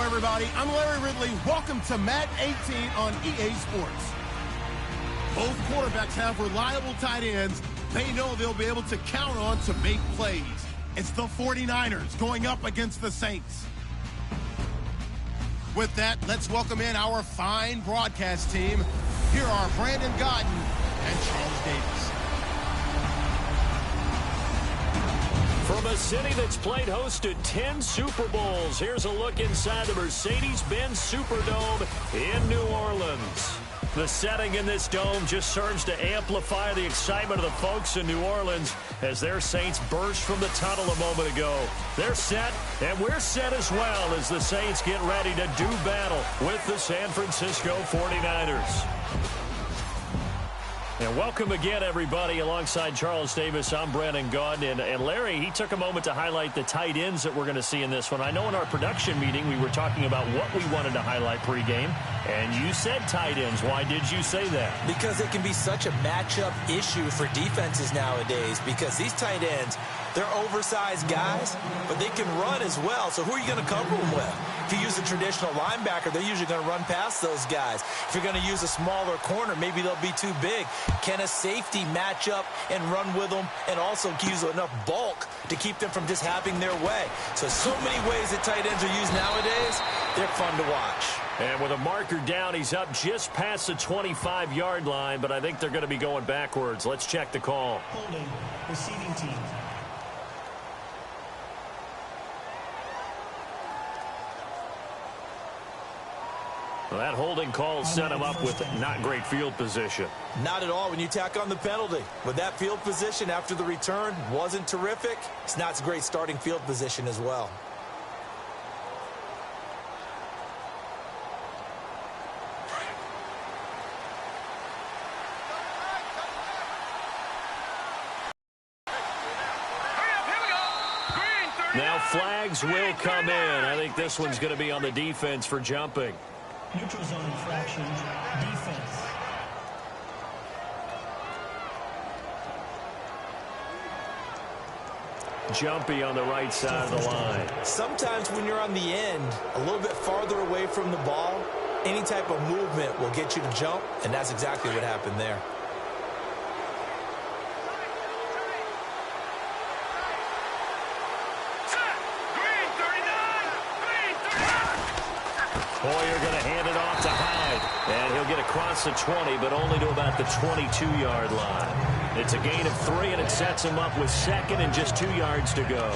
everybody. I'm Larry Ridley. Welcome to Madden 18 on EA Sports. Both quarterbacks have reliable tight ends they know they'll be able to count on to make plays. It's the 49ers going up against the Saints. With that, let's welcome in our fine broadcast team. Here are Brandon Godden and Charles Davis. From a city that's played host to 10 Super Bowls, here's a look inside the Mercedes-Benz Superdome in New Orleans. The setting in this dome just serves to amplify the excitement of the folks in New Orleans as their Saints burst from the tunnel a moment ago. They're set, and we're set as well as the Saints get ready to do battle with the San Francisco 49ers. And welcome again, everybody. Alongside Charles Davis, I'm Brandon Gaudin. And Larry, he took a moment to highlight the tight ends that we're going to see in this one. I know in our production meeting we were talking about what we wanted to highlight pregame, and you said tight ends. Why did you say that? Because it can be such a matchup issue for defenses nowadays, because these tight ends, they're oversized guys, but they can run as well. So who are you going to cover them with? If you use a traditional linebacker, they're usually going to run past those guys. If you're going to use a smaller corner, maybe they'll be too big. Can a safety match up and run with them and also use enough bulk to keep them from just having their way? So many ways that tight ends are used nowadays. They're fun to watch. And with a marker down, he's up just past the 25-yard line, but I think they're going to be going backwards. Let's check the call. Holding, receiving team. Well, that holding call set him up with not great field position. Not at all when you tack on the penalty. With that field position after the return wasn't terrific. It's not a great starting field position as well. Now flags will come in. I think this one's going to be on the defense for jumping. Neutral zone infraction, defense. Jumpy on the right side of the line. Sometimes when you're on the end, a little bit farther away from the ball, any type of movement will get you to jump, and that's exactly what happened there. Hoyer going to hand it off to Hyde. And he'll get across the 20, but only to about the 22-yard line. It's a gain of 3, and it sets him up with second and just 2 yards to go.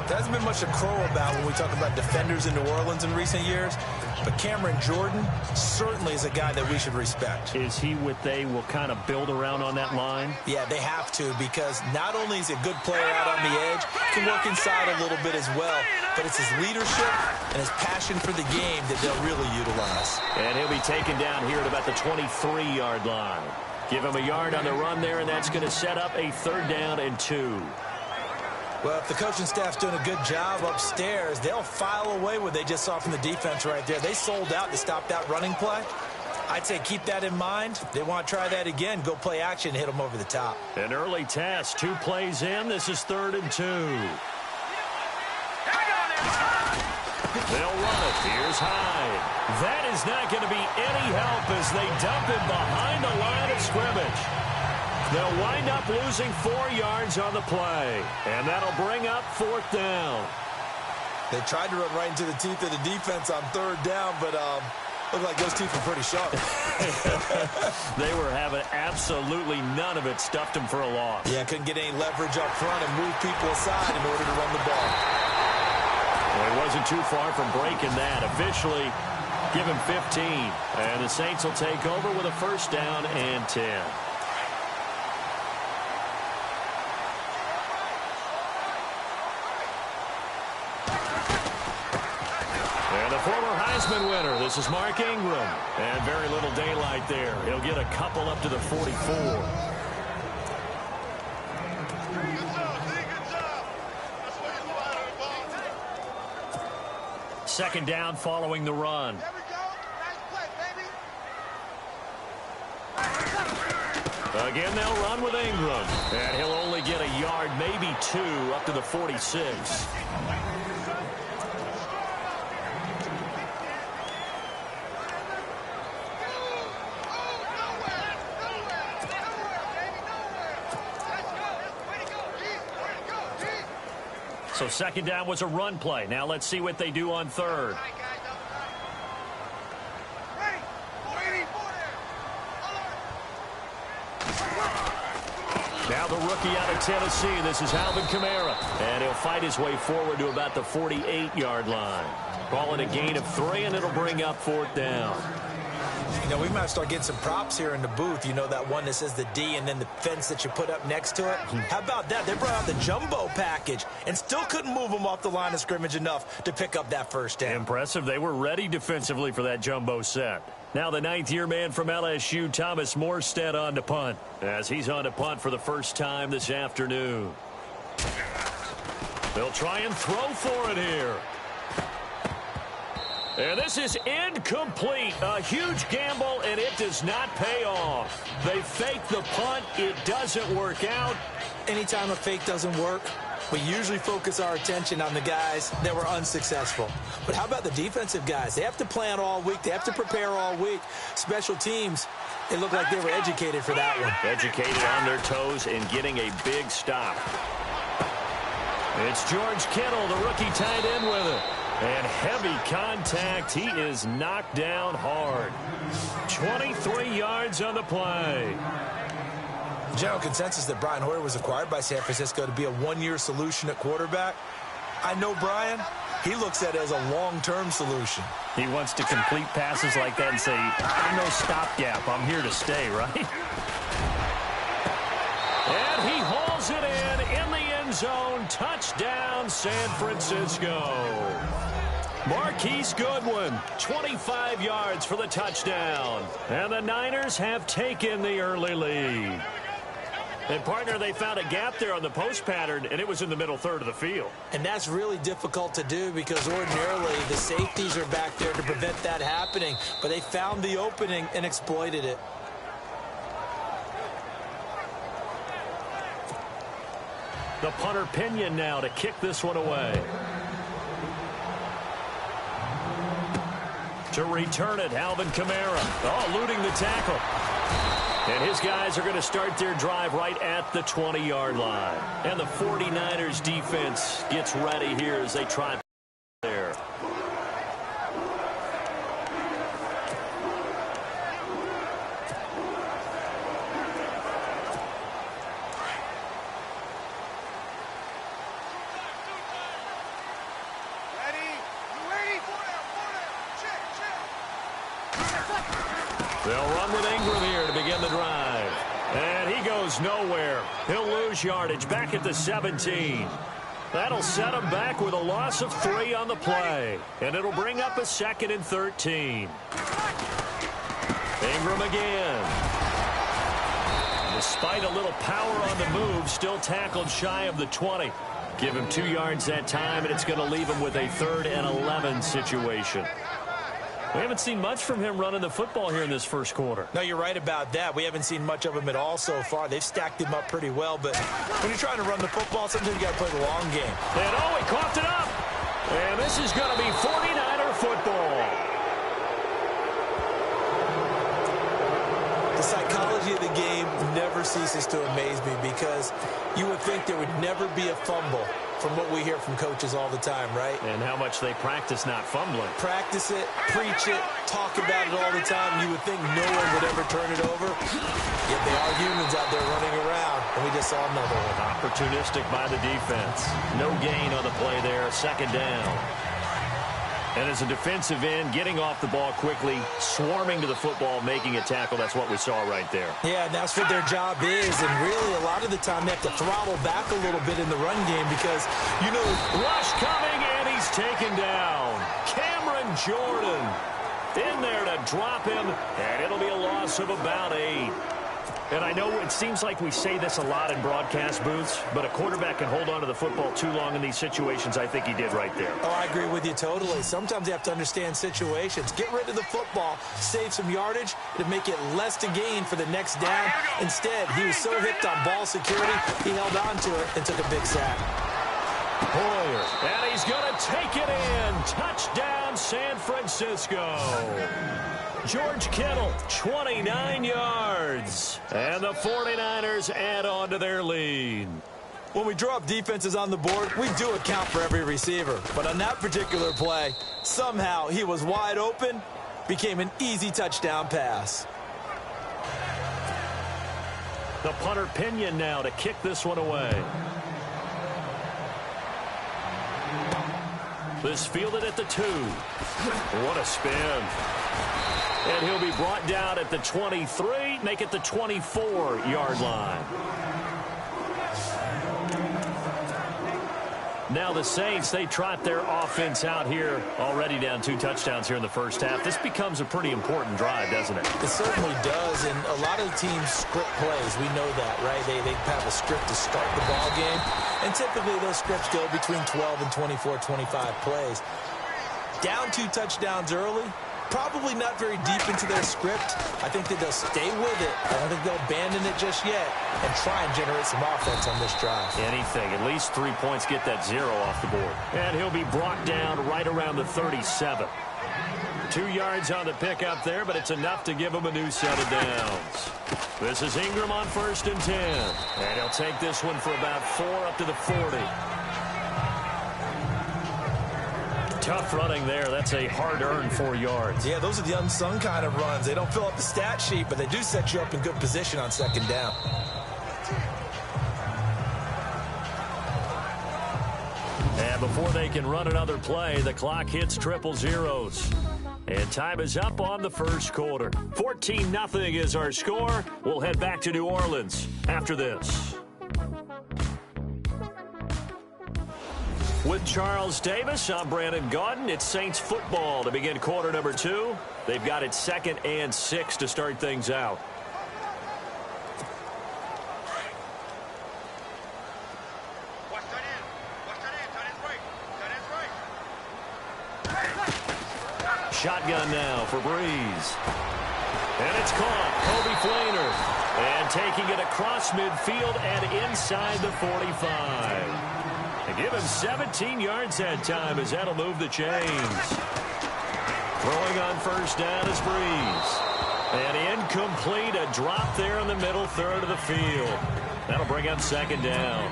There hasn't been much to crow about when we talk about defenders in New Orleans in recent years. But Cameron Jordan certainly is a guy that we should respect. Is he what they will kind of build around on that line? Yeah, they have to, because not only is he a good player out on the edge, he can work inside a little bit as well. But it's his leadership and his passion for the game that they'll really utilize. And he'll be taken down here at about the 23-yard line. Give him a yard on the run there, and that's going to set up a 3rd down and 2. Well, if the coaching staff's doing a good job upstairs, they'll file away what they just saw from the defense right there. They sold out to stop that running play. I'd say keep that in mind. They want to try that again. Go play action, hit them over the top. An early test, 2 plays in. This is 3rd and 2. They'll run it. Here's Hyde. That is not going to be any help as they dump him behind the line of scrimmage. They'll wind up losing 4 yards on the play, and that'll bring up 4th down. They tried to run right into the teeth of the defense on 3rd down, but looked like those teeth were pretty sharp. They were having absolutely none of it. Stuffed them for a loss. Yeah, couldn't get any leverage up front and move people aside in order to run the ball. Well, he wasn't too far from breaking that. Officially, give him 15. And the Saints will take over with a 1st down and 10. And the former Heisman winner, this is Mark Ingram. And very little daylight there. He'll get a couple up to the 44. Second down following the run. Again, they'll run with Ingram. And he'll only get a yard, maybe 2, up to the 46. So second down was a run play. Now let's see what they do on third. Now the rookie out of Tennessee. This is Alvin Kamara. And he'll fight his way forward to about the 48-yard line. Call it a gain of 3, and it'll bring up fourth down. You know, we might start getting some props here in the booth. You know, that one that says the D and then the fence that you put up next to it? How about that? They brought out the jumbo package and still couldn't move them off the line of scrimmage enough to pick up that first down. Impressive. They were ready defensively for that jumbo set. Now the ninth-year man from LSU, Thomas Morstead, on to punt, as he's on to punt for the first time this afternoon. They'll try and throw for it here. And this is incomplete. A huge gamble, and it does not pay off. They fake the punt. It doesn't work out. Anytime a fake doesn't work, we usually focus our attention on the guys that were unsuccessful. But how about the defensive guys? They have to plan all week. They have to prepare all week. Special teams, it looked like they were educated for that one. Educated on their toes and getting a big stop. It's George Kittle, the rookie tight end with it. And heavy contact. He is knocked down hard. 23 yards on the play. General consensus that Brian Hoyer was acquired by San Francisco to be a one-year solution at quarterback. I know Brian. He looks at it as a long-term solution. He wants to complete passes like that and say, I'm no stopgap. I'm here to stay, right? And he hauls it in the end zone. Touchdown, San Francisco. Marquise Goodwin, 25 yards for the touchdown. And the Niners have taken the early lead. And, partner, they found a gap there on the post pattern, and it was in the middle third of the field. And that's really difficult to do because ordinarily the safeties are back there to prevent that happening. But they found the opening and exploited it. The punter Pinion now to kick this one away. To return it, Alvin Kamara. Oh, eluding the tackle. And his guys are going to start their drive right at the 20-yard line. And the 49ers defense gets ready here as they try there. They'll run with Ingram here to begin the drive. And he goes nowhere. He'll lose yardage back at the 17. That'll set him back with a loss of 3 on the play. And it'll bring up a 2nd and 13. Ingram again. Despite a little power on the move, still tackled shy of the 20. Give him 2 yards that time, and it's going to leave him with a 3rd and 11 situation. We haven't seen much from him running the football here in this first quarter. No, you're right about that. We haven't seen much of him at all so far. They've stacked him up pretty well, but when you're trying to run the football, sometimes you got to play the long game. And oh, he coughed it up. And this is going to be 49er football. The psychology of the game never ceases to amaze me because you would think there would never be a fumble from what we hear from coaches all the time, right? And how much they practice not fumbling. Practice it, preach it, talk about it all the time. You would think no one would ever turn it over. Yet they are humans out there running around, and we just saw another one. Opportunistic by the defense. No gain on the play there, 2nd down. And as a defensive end, getting off the ball quickly, swarming to the football, making a tackle, that's what we saw right there. Yeah, and that's what their job is. And really, a lot of the time, they have to throttle back a little bit in the run game because, you know, rush coming, and he's taken down. Cameron Jordan in there to drop him, and it'll be a loss of about 8. And I know it seems like we say this a lot in broadcast booths, but a quarterback can hold on to the football too long in these situations. I think he did right there. Oh, I agree with you totally. Sometimes you have to understand situations. Get rid of the football, save some yardage to make it less to gain for the next down. Instead, he was so hipped on ball security, he held on to it and took a big sack. Hoyer, and he's going to take it in. Touchdown, San Francisco. George Kittle, 29 yards. And the 49ers add on to their lead. When we draw up defenses on the board, we do account for every receiver. But on that particular play, somehow he was wide open, became an easy touchdown pass. The punter Pinion now to kick this one away. This fielded at the 2. What a spin. And he'll be brought down at the 23, make it the 24-yard line. Now the Saints, they trot their offense out here, already down 2 touchdowns here in the first half. This becomes a pretty important drive, doesn't it? It certainly does, and a lot of teams script plays. We know that, right? They have a script to start the ball game, and typically those scripts go between 12 and 24, 25 plays. Down 2 touchdowns early, probably not very deep into their script. I think that they'll stay with it. I don't think they'll abandon it just yet and try and generate some offense on this drive. Anything. At least 3 points, get that 0 off the board. And he'll be brought down right around the 37. 2 yards on the pickup there, but it's enough to give him a new set of downs. This is Ingram on 1st and 10. And he'll take this one for about 4 up to the 40. Tough running there. That's a hard-earned 4 yards. Yeah, those are the unsung kind of runs. They don't fill up the stat sheet, but they do set you up in good position on 2nd down. And before they can run another play, the clock hits triple zeros. And time is up on the first quarter. 14-0 is our score. We'll head back to New Orleans after this. With Charles Davis, I'm Brandon Gaudin. It's Saints football to begin quarter number 2. They've got it 2nd and 6 to start things out. Shotgun now for Breeze. And it's caught. Kobe Flainer. And taking it across midfield and inside the 45. They give him 17 yards that time as that'll move the chains. Throwing on 1st down is Breeze. And incomplete, a drop there in the middle third of the field. That'll bring up 2nd down.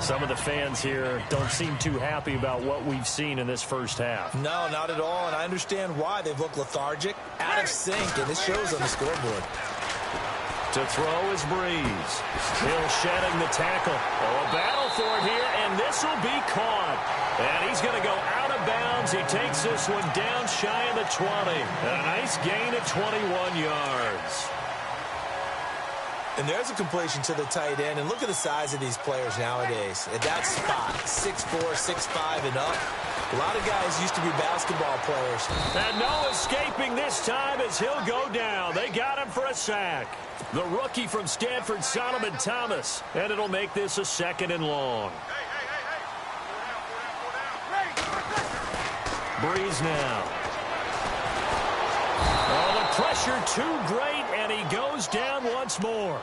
Some of the fans here don't seem too happy about what we've seen in this first half. No, not at all, and I understand why. They've looked lethargic, out of sync, and this shows on the scoreboard. To throw is Breeze. Hill shedding the tackle. Oh, a battle for it here, and this will be caught. And he's going to go out of bounds. He takes this one down shy of the 20. A nice gain of 21 yards. And there's a completion to the tight end. And look at the size of these players nowadays. At that spot, 6'4", 6'5", and up. A lot of guys used to be basketball players. And no escaping this time as he'll go down. They got him for a sack. The rookie from Stanford, Solomon Thomas. And it'll make this a 2nd and long. Breeze now. Oh, the pressure too great, and he goes down once more.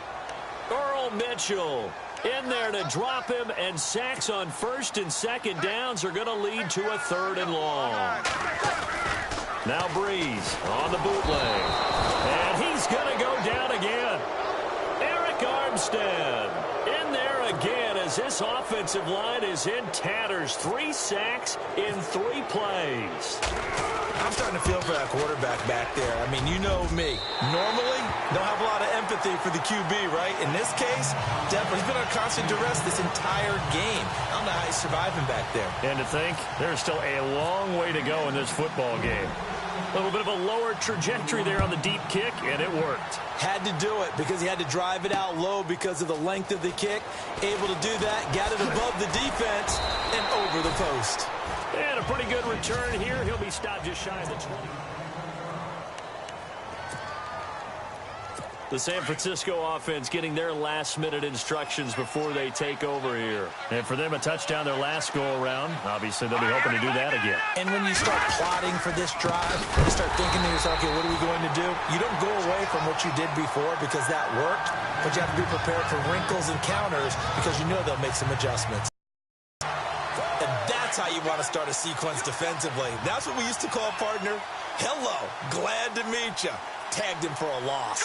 Earl Mitchell in there to drop him, and sacks on 1st and 2nd downs are going to lead to a 3rd and long. Now Breeze on the bootleg. And he's going to go down again. Eric Armstead in there again as this offensive line is in tatters. 3 sacks in 3 plays. I'm starting to feel for that quarterback back there. I mean, you know me. Normally, don't have a lot of empathy for the QB, right? In this case, definitely. He's been under constant duress this entire game. I don't know how he's surviving back there. And to think, there's still a long way to go in this football game. A little bit of a lower trajectory there on the deep kick, and it worked. Had to do it because he had to drive it out low because of the length of the kick. Able to do that, got it above the defense, and over the post. And a pretty good return here. He'll be stopped just shy of the 20. The San Francisco offense getting their last-minute instructions before they take over here. And for them, a touchdown their last go-around. Obviously, they'll be hoping to do that again. And when you start plotting for this drive, you start thinking to yourself, okay, what are we going to do? You don't go away from what you did before because that worked, but you have to be prepared for wrinkles and counters because you know they'll make some adjustments. And that's how you want to start a sequence defensively. That's what we used to call, partner, hello, glad to meet you. Tagged him for a loss.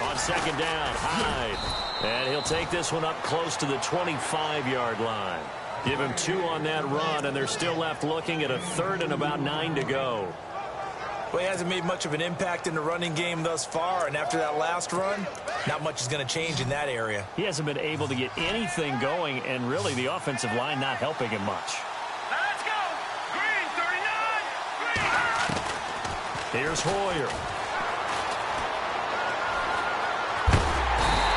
On second down, Hyde. And he'll take this one up close to the 25-yard line. Give him 2 on that run, and they're still left looking at a 3rd and about 9 to go. Well, he hasn't made much of an impact in the running game thus far, and after that last run, not much is going to change in that area. He hasn't been able to get anything going, and really the offensive line not helping him much. Let's go! Green, 39! Green! Here's Hoyer.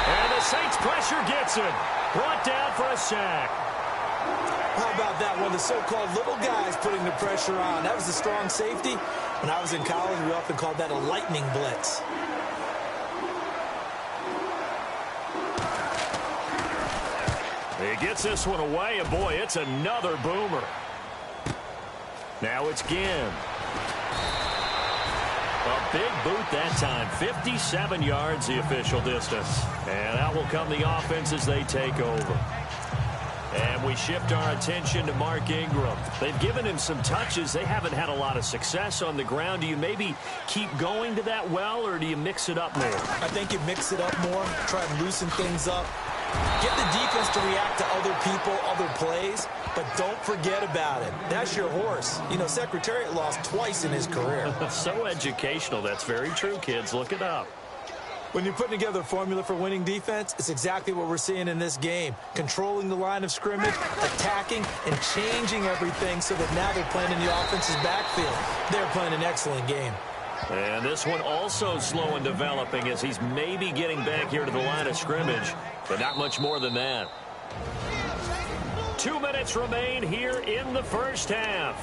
And the Saints pressure gets him. Brought down for a sack. How about that? One of the so-called little guys putting the pressure on. That was a strong safety. When I was in college, we often called that a lightning blitz. He gets this one away, and boy, it's another boomer. Now it's Ginn. A big boot that time. 57 yards the official distance. And out will come the offense as they take over. And we shift our attention to Mark Ingram. They've given him some touches. They haven't had a lot of success on the ground. Do you maybe keep going to that well, or do you mix it up more? I think you mix it up more, try and loosen things up. Get the defense to react to other people, other plays, but don't forget about it. That's your horse. You know, Secretariat lost twice in his career. So educational. That's very true, kids. Look it up. When you're putting together a formula for winning defense, it's exactly what we're seeing in this game. Controlling the line of scrimmage, attacking, and changing everything so that now they're playing in the offense's backfield. They're playing an excellent game. And this one also slow in developing as he's maybe getting back here to the line of scrimmage, but not much more than that. 2 minutes remain here in the first half.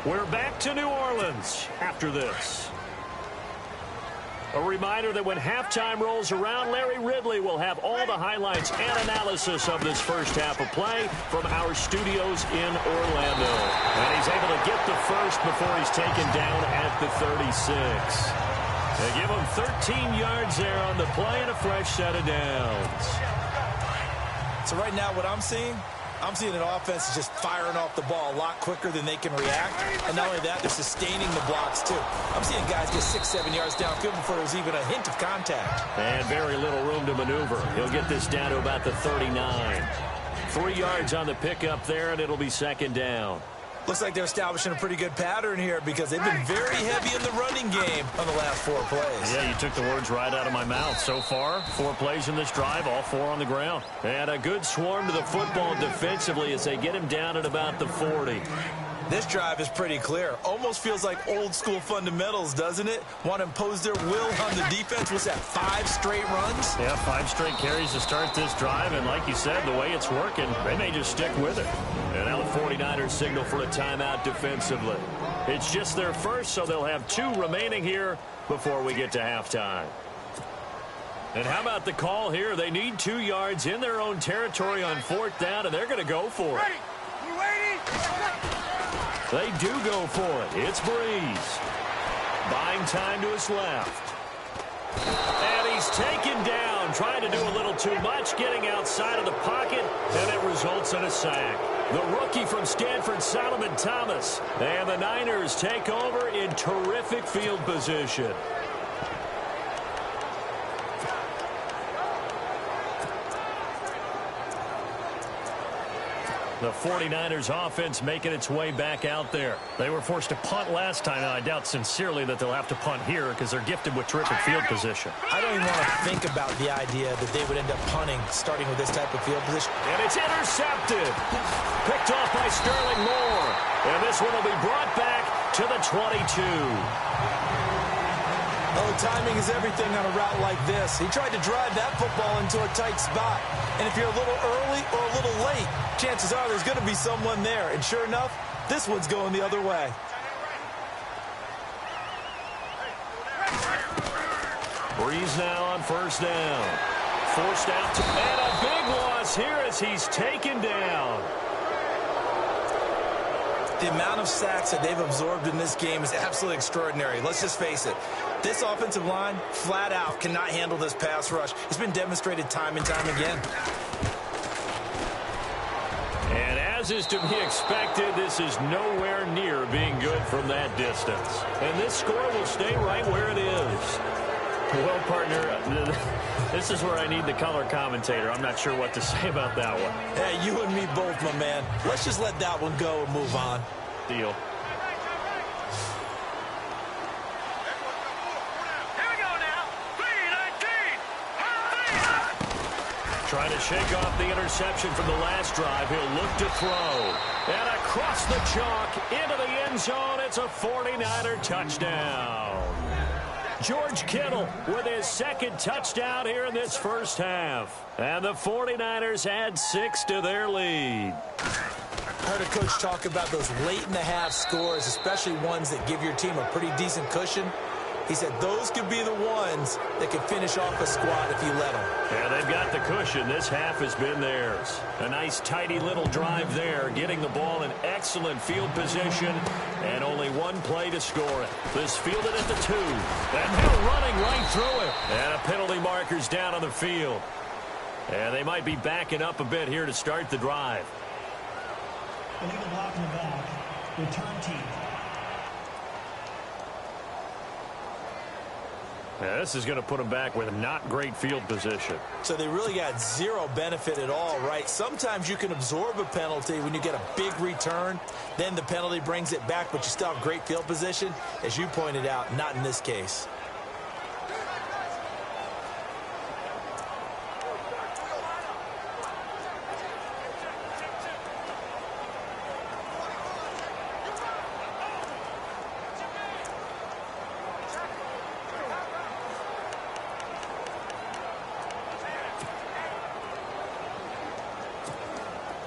We're back to New Orleans after this. A reminder that when halftime rolls around, Larry Ridley will have all the highlights and analysis of this first half of play from our studios in Orlando. And he's able to get the first before he's taken down at the 36. They give him 13 yards there on the play and a fresh set of downs. So right now what I'm seeing an offense just firing off the ball a lot quicker than they can react. And not only that, they're sustaining the blocks, too. I'm seeing guys get 6-7 yards downfield before there's even a hint of contact. And very little room to maneuver. He'll get this down to about the 39. 3 yards on the pickup there, and it'll be second down. Looks like they're establishing a pretty good pattern here because they've been very heavy in the running game on the last 4 plays. Yeah, you took the words right out of my mouth. So far, 4 plays in this drive, all 4 on the ground. And a good swarm to the football defensively as they get him down at about the 40. This drive is pretty clear. Almost feels like old-school fundamentals, doesn't it? Want to impose their will on the defense. What's that, 5 straight runs? Yeah, 5 straight carries to start this drive. And like you said, the way it's working, they may just stick with it. And now the 49ers signal for a timeout defensively. It's just their first, so they'll have 2 remaining here before we get to halftime. And how about the call here? They need 2 yards in their own territory on 4th down, and they're going to go for it. We're waiting! They do go for it. It's Breeze. Buying time to his left. And he's taken down, trying to do a little too much, getting outside of the pocket, and it results in a sack. The rookie from Stanford, Solomon Thomas. And the Niners take over in terrific field position. The 49ers offense making its way back out there. They were forced to punt last time, and I doubt sincerely that they'll have to punt here because they're gifted with terrific field position. I don't even want to think about the idea that they would end up punting starting with this type of field position. And it's intercepted. Picked off by Sterling Moore. And this one will be brought back to the 22. Oh, timing is everything on a route like this. He tried to drive that football into a tight spot. And if you're a little early or a little late, chances are there's going to be someone there. And sure enough, this one's going the other way. Breeze now on 1st down. Forced out to, and a big loss here as he's taken down. The amount of sacks that they've absorbed in this game is absolutely extraordinary. Let's just face it. This offensive line, flat out, cannot handle this pass rush. It's been demonstrated time and time again. And as is to be expected, this is nowhere near being good from that distance. And this score will stay right where it is. Well, partner, this is where I need the color commentator. I'm not sure what to say about that one. Yeah, you and me both, my man. Let's just let that one go and move on. Deal. Trying to shake off the interception from the last drive. He'll look to throw. And across the chalk into the end zone. It's a 49er touchdown. George Kittle with his second touchdown here in this first half. And the 49ers add 6 to their lead. I heard a coach talk about those late-in-the-half scores, especially ones that give your team a pretty decent cushion. He said those could be the ones that can finish off a squad if you let them. Yeah, they've got the cushion. This half has been theirs. A nice, tidy little drive there, getting the ball in excellent field position, and only one play to score it. This fielded at the 2, and they're running right through it. And a penalty marker's down on the field. And they might be backing up a bit here to start the drive. Illegal block in the back. Return team. Yeah, this is going to put them back with not great field position. So they really got zero benefit at all, right? Sometimes you can absorb a penalty when you get a big return. Then the penalty brings it back, but you still have great field position. As you pointed out, not in this case.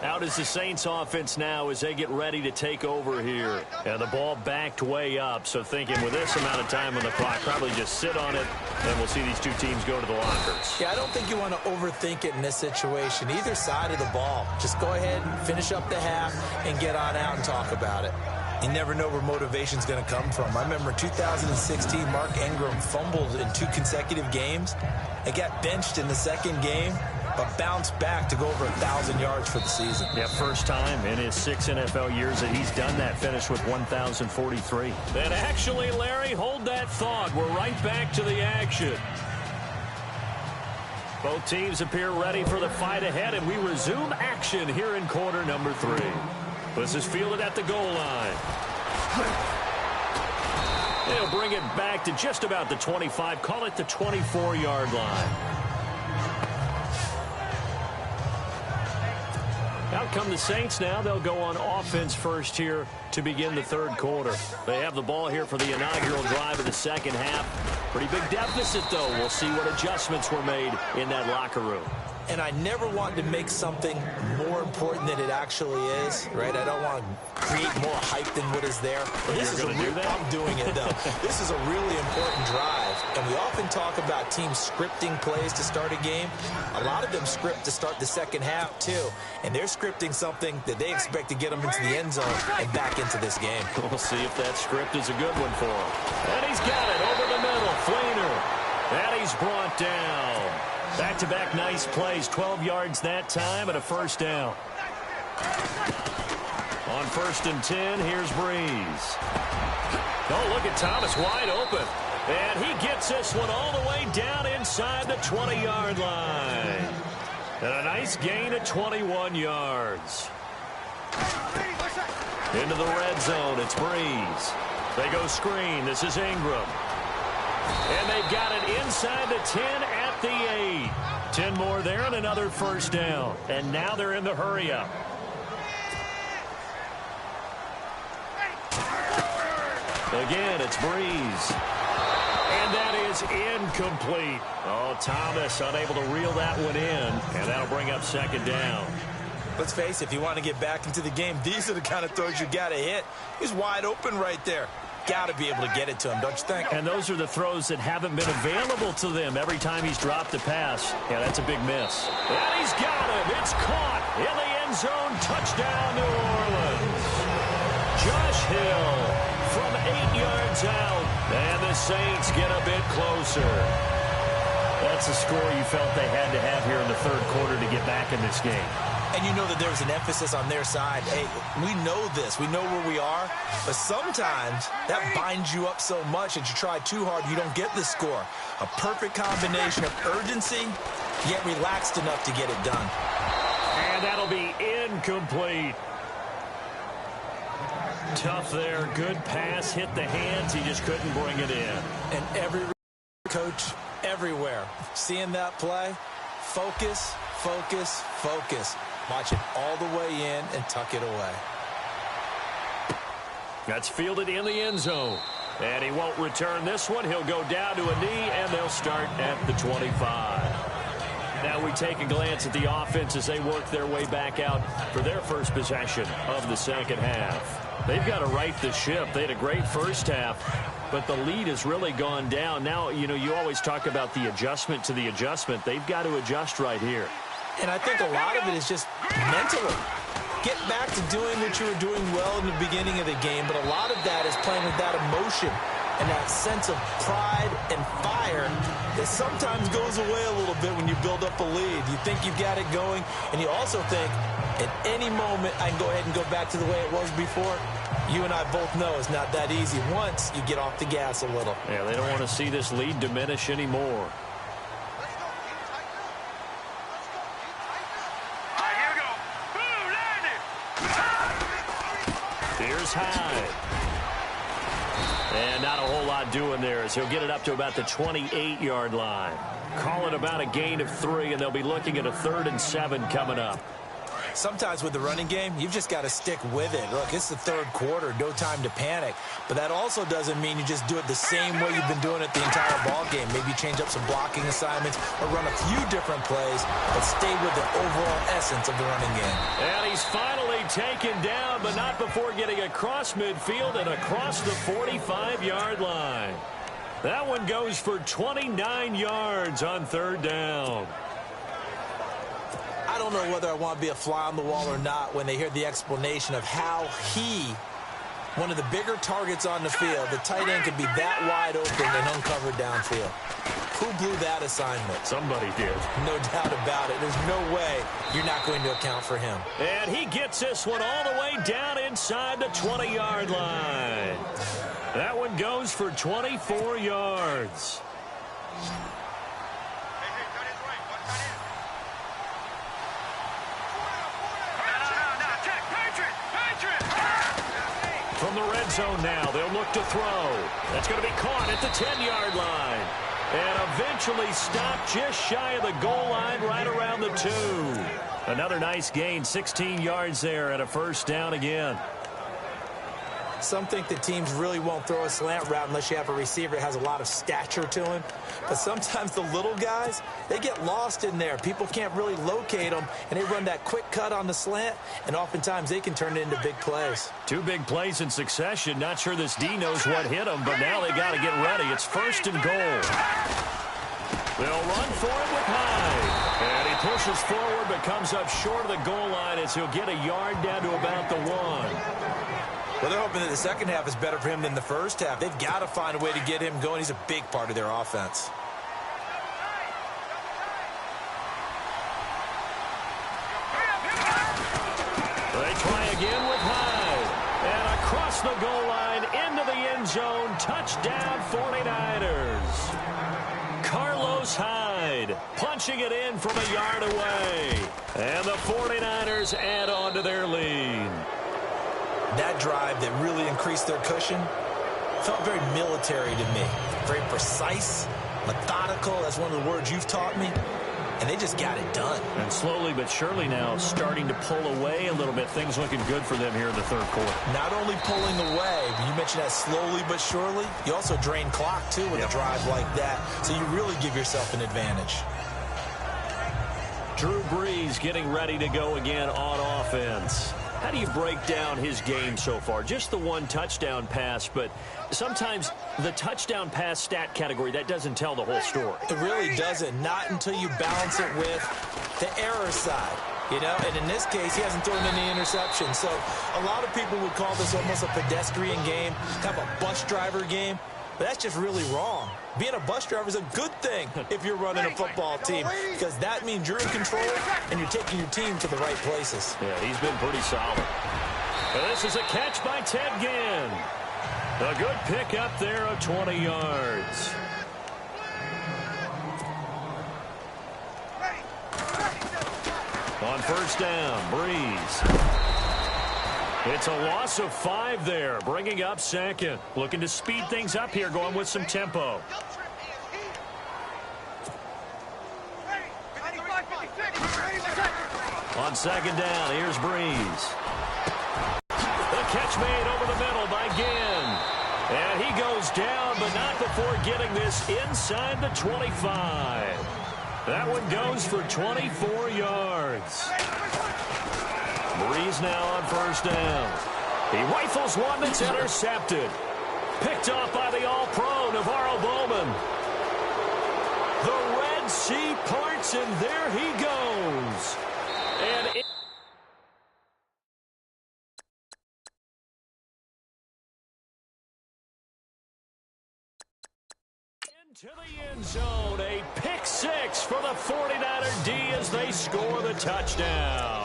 Out is the Saints offense now as they get ready to take over here. And the ball backed way up, so thinking with this amount of time on the clock, probably just sit on it, and we'll see these two teams go to the lockers. Yeah, I don't think you want to overthink it in this situation. Either side of the ball. Just go ahead and finish up the half and get on out and talk about it. You never know where motivation's going to come from. I remember 2016, Mark Ingram fumbled in 2 consecutive games and got benched in the second game, but bounced back to go over 1,000 yards for the season. Yeah, first time in his 6 NFL years that he's done that, finished with 1,043. And actually, Larry, hold that thought. We're right back to the action. Both teams appear ready for the fight ahead, and we resume action here in quarter number 3. This is fielded at the goal line. They'll bring it back to just about the 25, call it the 24-yard line. Out come the Saints now. They'll go on offense first here to begin the third quarter. They have the ball here for the inaugural drive of the second half. Pretty big deficit, though. We'll see what adjustments were made in that locker room. And I never want to make something more important than it actually is, right? I don't want to create more hype than what is there. This is I'm doing it, though. This is a really important drive. And we often talk about teams scripting plays to start a game. A lot of them script to start the second half, too. And they're scripting something that they expect to get them into the end zone and back into this game. We'll see if that script is a good one for him. And he's got it over the middle. Fleener. And he's brought down. Back-to-back nice plays, 12 yards that time and a first down. On 1st and 10, here's Breeze. Oh, look at Thomas wide open. And he gets this one all the way down inside the 20-yard line. And a nice gain of 21 yards. Into the red zone, it's Breeze. They go screen. This is Ingram. And they've got it inside the 10 at the 8. 10 more there and another first down. And now they're in the hurry-up. Again, it's Breeze. And that is incomplete. Oh, Thomas unable to reel that one in. And that'll bring up second down. Let's face it, if you want to get back into the game, these are the kind of throws you got to hit. He's wide open right there. Got to be able to get it to him, don't you think? And those are the throws that haven't been available to them every time he's dropped a pass. Yeah, that's a big miss. And he's got him. It's caught in the end zone. Touchdown, New Orleans. Josh Hill from 8 yards out. And the Saints get a bit closer. That's the score you felt they had to have here in the third quarter to get back in this game. And you know that there's an emphasis on their side. Hey, we know this. We know where we are. But sometimes that binds you up so much that you try too hard, you don't get the score. A perfect combination of urgency, yet relaxed enough to get it done. And that'll be incomplete. Tough there. Good pass. Hit the hands. He just couldn't bring it in. And every coach everywhere seeing that play, focus, focus, focus. Watch it all the way in and tuck it away. That's fielded in the end zone. And he won't return this one. He'll go down to a knee, and they'll start at the 25. Now we take a glance at the offense as they work their way back out for their first possession of the second half. They've got to right the ship. They had a great first half, but the lead has really gone down. Now, you know, you always talk about the adjustment to the adjustment. They've got to adjust right here. And I think a lot of it is just mentally. Get back to doing what you were doing well in the beginning of the game, but a lot of that is playing with that emotion and that sense of pride and fire that sometimes goes away a little bit when you build up a lead. You think you've got it going, and you also think at any moment I can go ahead and go back to the way it was before. You and I both know it's not that easy once you get off the gas a little. Yeah, they don't want to see this lead diminish anymore. Here's Hyde. And not a whole lot doing there as he'll get it up to about the 28-yard line. Call it about a gain of 3, and they'll be looking at a 3rd and 7 coming up. Sometimes with the running game, you've just got to stick with it. Look, it's the third quarter, no time to panic. But that also doesn't mean you just do it the same way you've been doing it the entire ball game. Maybe change up some blocking assignments or run a few different plays, but stay with the overall essence of the running game. And he's finally taken down, but not before getting across midfield and across the 45-yard line. That one goes for 29 yards on 3rd down. I don't know whether I want to be a fly on the wall or not when they hear the explanation of how one of the bigger targets on the field, the tight end could be that wide open and uncovered downfield. Who blew that assignment? Somebody did. No doubt about it. There's no way you're not going to account for him. And he gets this one all the way down inside the 20-yard line. That one goes for 24 yards. From the red zone now, they'll look to throw. That's going to be caught at the 10-yard line. And eventually stopped just shy of the goal line right around the 2. Another nice gain, 16 yards there and a 1st down again. Some think that teams really won't throw a slant route unless you have a receiver that has a lot of stature to him. But sometimes the little guys, they get lost in there. People can't really locate them, and they run that quick cut on the slant, and oftentimes they can turn it into big plays. 2 big plays in succession. Not sure this D knows what hit him, but now they got to get ready. It's 1st and goal. They'll run for it with Hyde. And he pushes forward but comes up short of the goal line as he'll get a yard down to about the 1. Well, they're hoping that the second half is better for him than the first half. They've got to find a way to get him going. He's a big part of their offense. They try again with Hyde. And across the goal line into the end zone. Touchdown 49ers. Carlos Hyde punching it in from a yard away. And the 49ers add on to their lead. That drive that really increased their cushion felt very military to me. Very precise, methodical. That's one of the words you've taught me. And they just got it done. And slowly but surely now starting to pull away a little bit. Things looking good for them here in the 3rd quarter. Not only pulling away, but you mentioned that slowly but surely. You also drain clock, too, with a drive like that. So you really give yourself an advantage. Drew Brees getting ready to go again on offense. How do you break down his game so far? Just the 1 touchdown pass, but sometimes the touchdown pass stat category, that doesn't tell the whole story. It really doesn't. Not until you balance it with the error side. You know, and in this case, he hasn't thrown any interceptions. So a lot of people would call this almost a pedestrian game, kind of a bus driver game. But that's just really wrong. Being a bus driver is a good thing if you're running a football team, because that means you're in control and you're taking your team to the right places. Yeah, he's been pretty solid. And this is a catch by Ted Ginn. A good pick up there of 20 yards. On first down, Breeze. It's a loss of 5 there, bringing up second. Looking to speed things up here, going with some tempo. On second down, here's Breeze. The catch made over the middle by Ginn. And he goes down, but not before getting this inside the 25. That one goes for 24 yards. Breeze now on first down. He rifles one that's intercepted. Picked off by the All-Pro, Navarro Bowman. The Red Sea parts, and there he goes. And into the end zone, a pick 6 for the 49er D as they score the touchdown.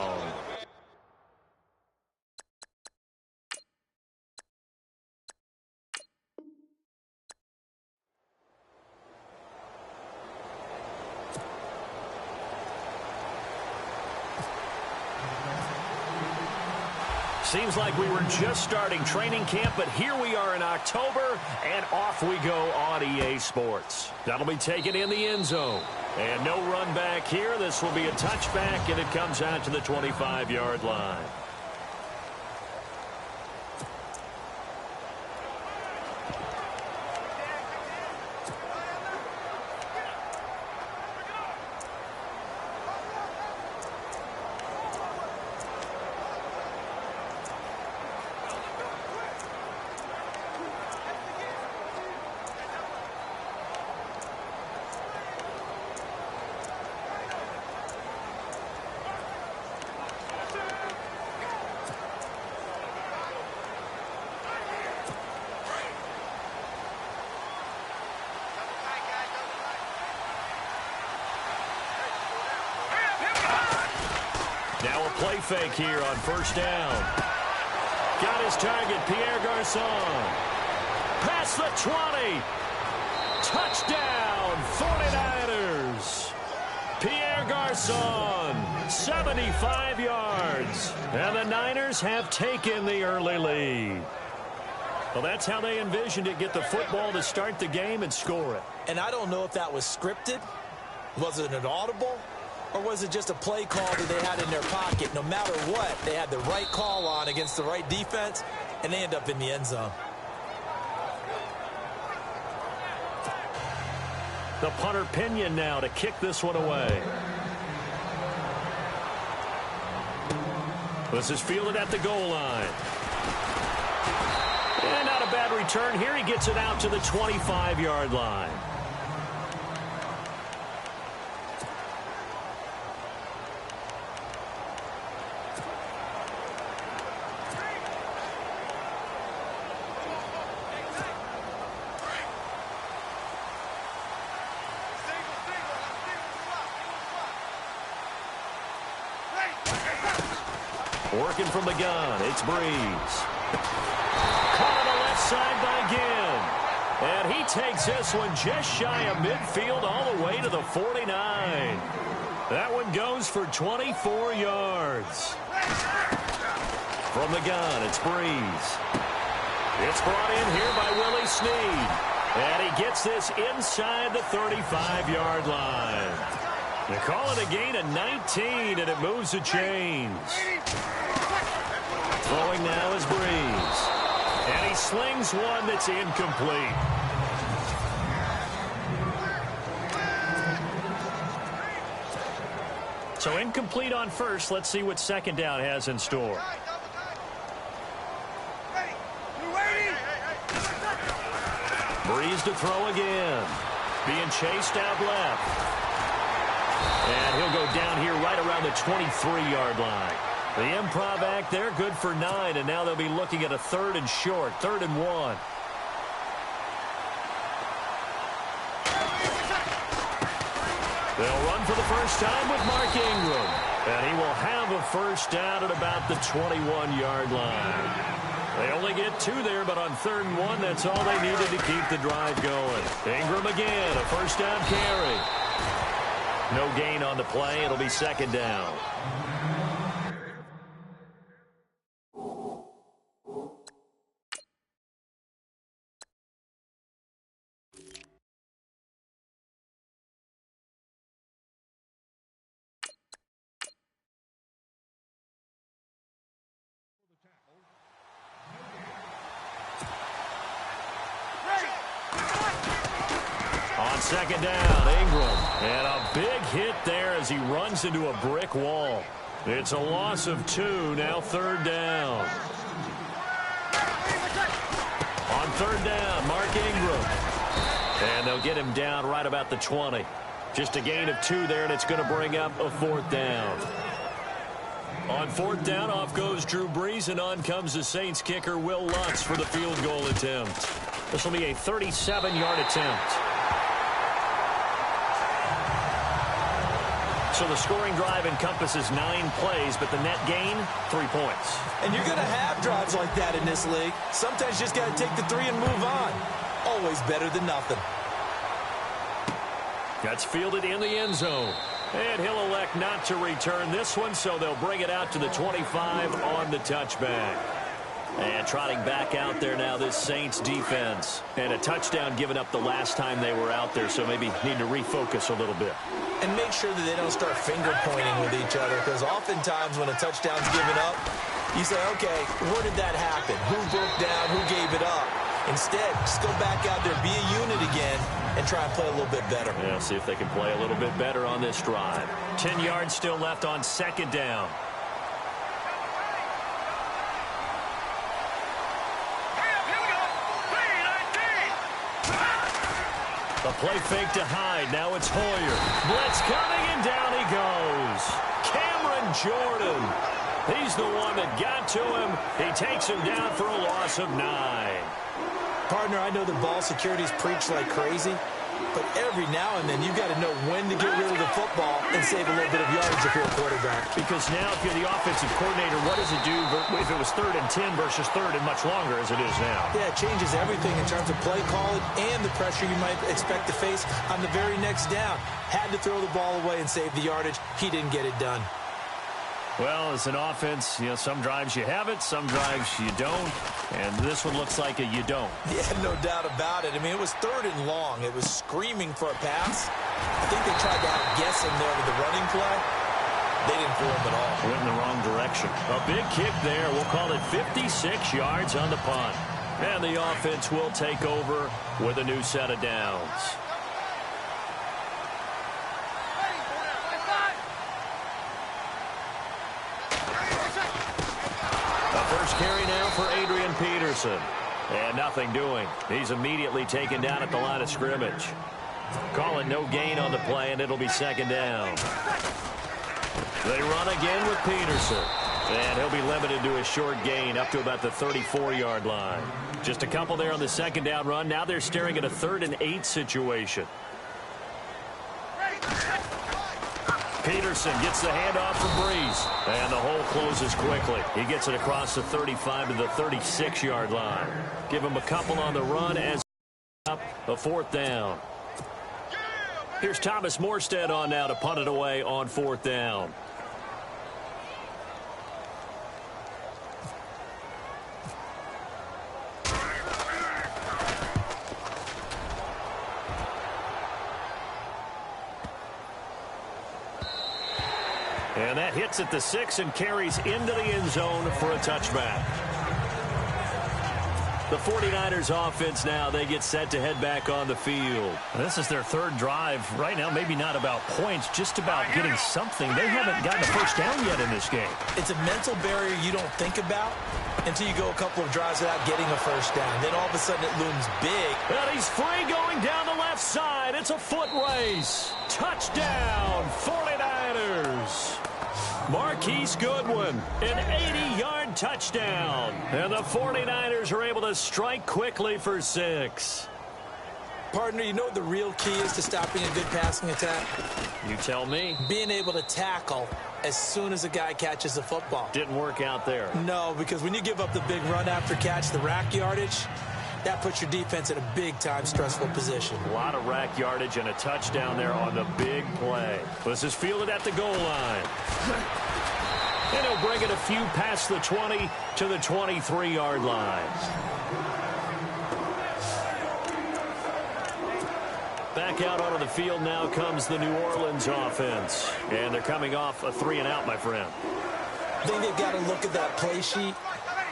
Seems like we were just starting training camp, but here we are in October, and off we go on EA Sports. That'll be taken in the end zone. And no run back here. This will be a touchback, and it comes out to the 25-yard line. Now a play fake here on first down. Got his target, Pierre Garçon. Past the 20. Touchdown, 49ers. Pierre Garçon, 75 yards. And the Niners have taken the early lead. Well, that's how they envisioned it, get the football to start the game and score it. And I don't know if that was scripted. Was it an audible? Or was it just a play call that they had in their pocket? No matter what, they had the right call on against the right defense, and they end up in the end zone. The punter Pinion now to kick this one away. This is fielded at the goal line. And not a bad return here. He gets it out to the 25-yard line. Working from the gun, it's Breeze. Caught on the left side by Ginn. And he takes this one just shy of midfield all the way to the 49. That one goes for 24 yards. From the gun, it's Breeze. It's brought in here by Willie Snead. And he gets this inside the 35-yard line. They call it a gain of 19, and it moves the chains. Throwing now is Breeze. And he slings one that's incomplete. So incomplete on first. Let's see what second down has in store. Breeze to throw again. Being chased out left. And he'll go down here right around the 23-yard line. The improv act there, good for 9, and now they'll be looking at a 3rd and short, 3rd and 1. They'll run for the first time with Mark Ingram. And he will have a first down at about the 21-yard line. They only get 2 there, but on 3rd and 1, that's all they needed to keep the drive going. Ingram again, a first down carry. No gain on the play. It'll be 2nd down. On 2nd down, Ingram. And a big hit there as he runs into a brick wall. It's a loss of 2, now 3rd down. On 3rd down, Mark Ingram. And they'll get him down right about the 20. Just a gain of 2 there, and it's going to bring up a 4th down. On 4th down, off goes Drew Brees, and on comes the Saints kicker, Will Lutz, for the field goal attempt. This will be a 37-yard attempt. So the scoring drive encompasses 9 plays, but the net gain, 3 points. And you're going to have drives like that in this league. Sometimes you just got to take the 3 and move on. Always better than nothing. That's fielded in the end zone. And he'll elect not to return this one, so they'll bring it out to the 25 on the touchback. And trotting back out there now, this Saints defense. And a touchdown given up the last time they were out there, so maybe need to refocus a little bit. And make sure that they don't start finger pointing with each other, because oftentimes when a touchdown's given up, you say, okay, where did that happen? Who broke down? Who gave it up? Instead, just go back out there, be a unit again, and try and play a little bit better. Yeah, see if they can play a little bit better on this drive. 10 yards still left on 2nd down. The play fake to Hyde. Now it's Hoyer. Blitz coming, and down he goes. Cameron Jordan. He's the one that got to him. He takes him down for a loss of 9. Partner, I know the ball security's preached like crazy, but every now and then you've got to know when to get rid of the football and save a little bit of yardage if you're a quarterback. Because now if you're the offensive coordinator, what does it do if it was 3rd and 10 versus 3rd and much longer as it is now? Yeah, it changes everything in terms of play calling and the pressure you might expect to face on the very next down. Had to throw the ball away and save the yardage. He didn't get it done. Well, as an offense, some drives you have it, some drives you don't, and this one looks like a you don't. Yeah, no doubt about it. I mean, it was 3rd and long. It was screaming for a pass. I think they tried to outguess him there with the running play. They didn't fool him at all. Went in the wrong direction. A big kick there. We'll call it 56 yards on the punt. And the offense will take over with a new set of downs. First carry now for Adrian Peterson. And nothing doing. He's immediately taken down at the line of scrimmage. Call it no gain on the play, and it'll be 2nd down. They run again with Peterson. And he'll be limited to a short gain up to about the 34-yard line. Just a couple there on the 2nd down run. Now they're staring at a 3rd and 8 situation. Peterson gets the handoff from Brees. And the hole closes quickly. He gets it across the 35 to the 36-yard line. Give him a couple on the run as up a 4th down. Here's Thomas Morstead on now to punt it away on 4th down. And that hits at the 6 and carries into the end zone for a touchback. The 49ers offense now, they get set to head back on the field. This is their 3rd drive. Right now, maybe not about points, just about getting something. They haven't gotten a first down yet in this game. It's a mental barrier you don't think about until you go a couple of drives without getting a first down. Then all of a sudden it looms big. And he's free going down the left side. It's a foot race. Touchdown, 49ers. Marquise Goodwin, an 80-yard touchdown. And the 49ers are able to strike quickly for 6. Partner, you know what the real key is to stopping a good passing attack? You tell me. Being able to tackle as soon as a guy catches the football. Didn't work out there. No, because when you give up the big run after catch, the rack yardage, that puts your defense in a big-time stressful position. A lot of rack yardage and a touchdown there on the big play. This is fielded at the goal line. And he'll bring it a few past the 20 to the 23-yard line. Back out onto the field now comes the New Orleans offense. And they're coming off a 3-and-out, my friend. I think they've got to look at that play sheet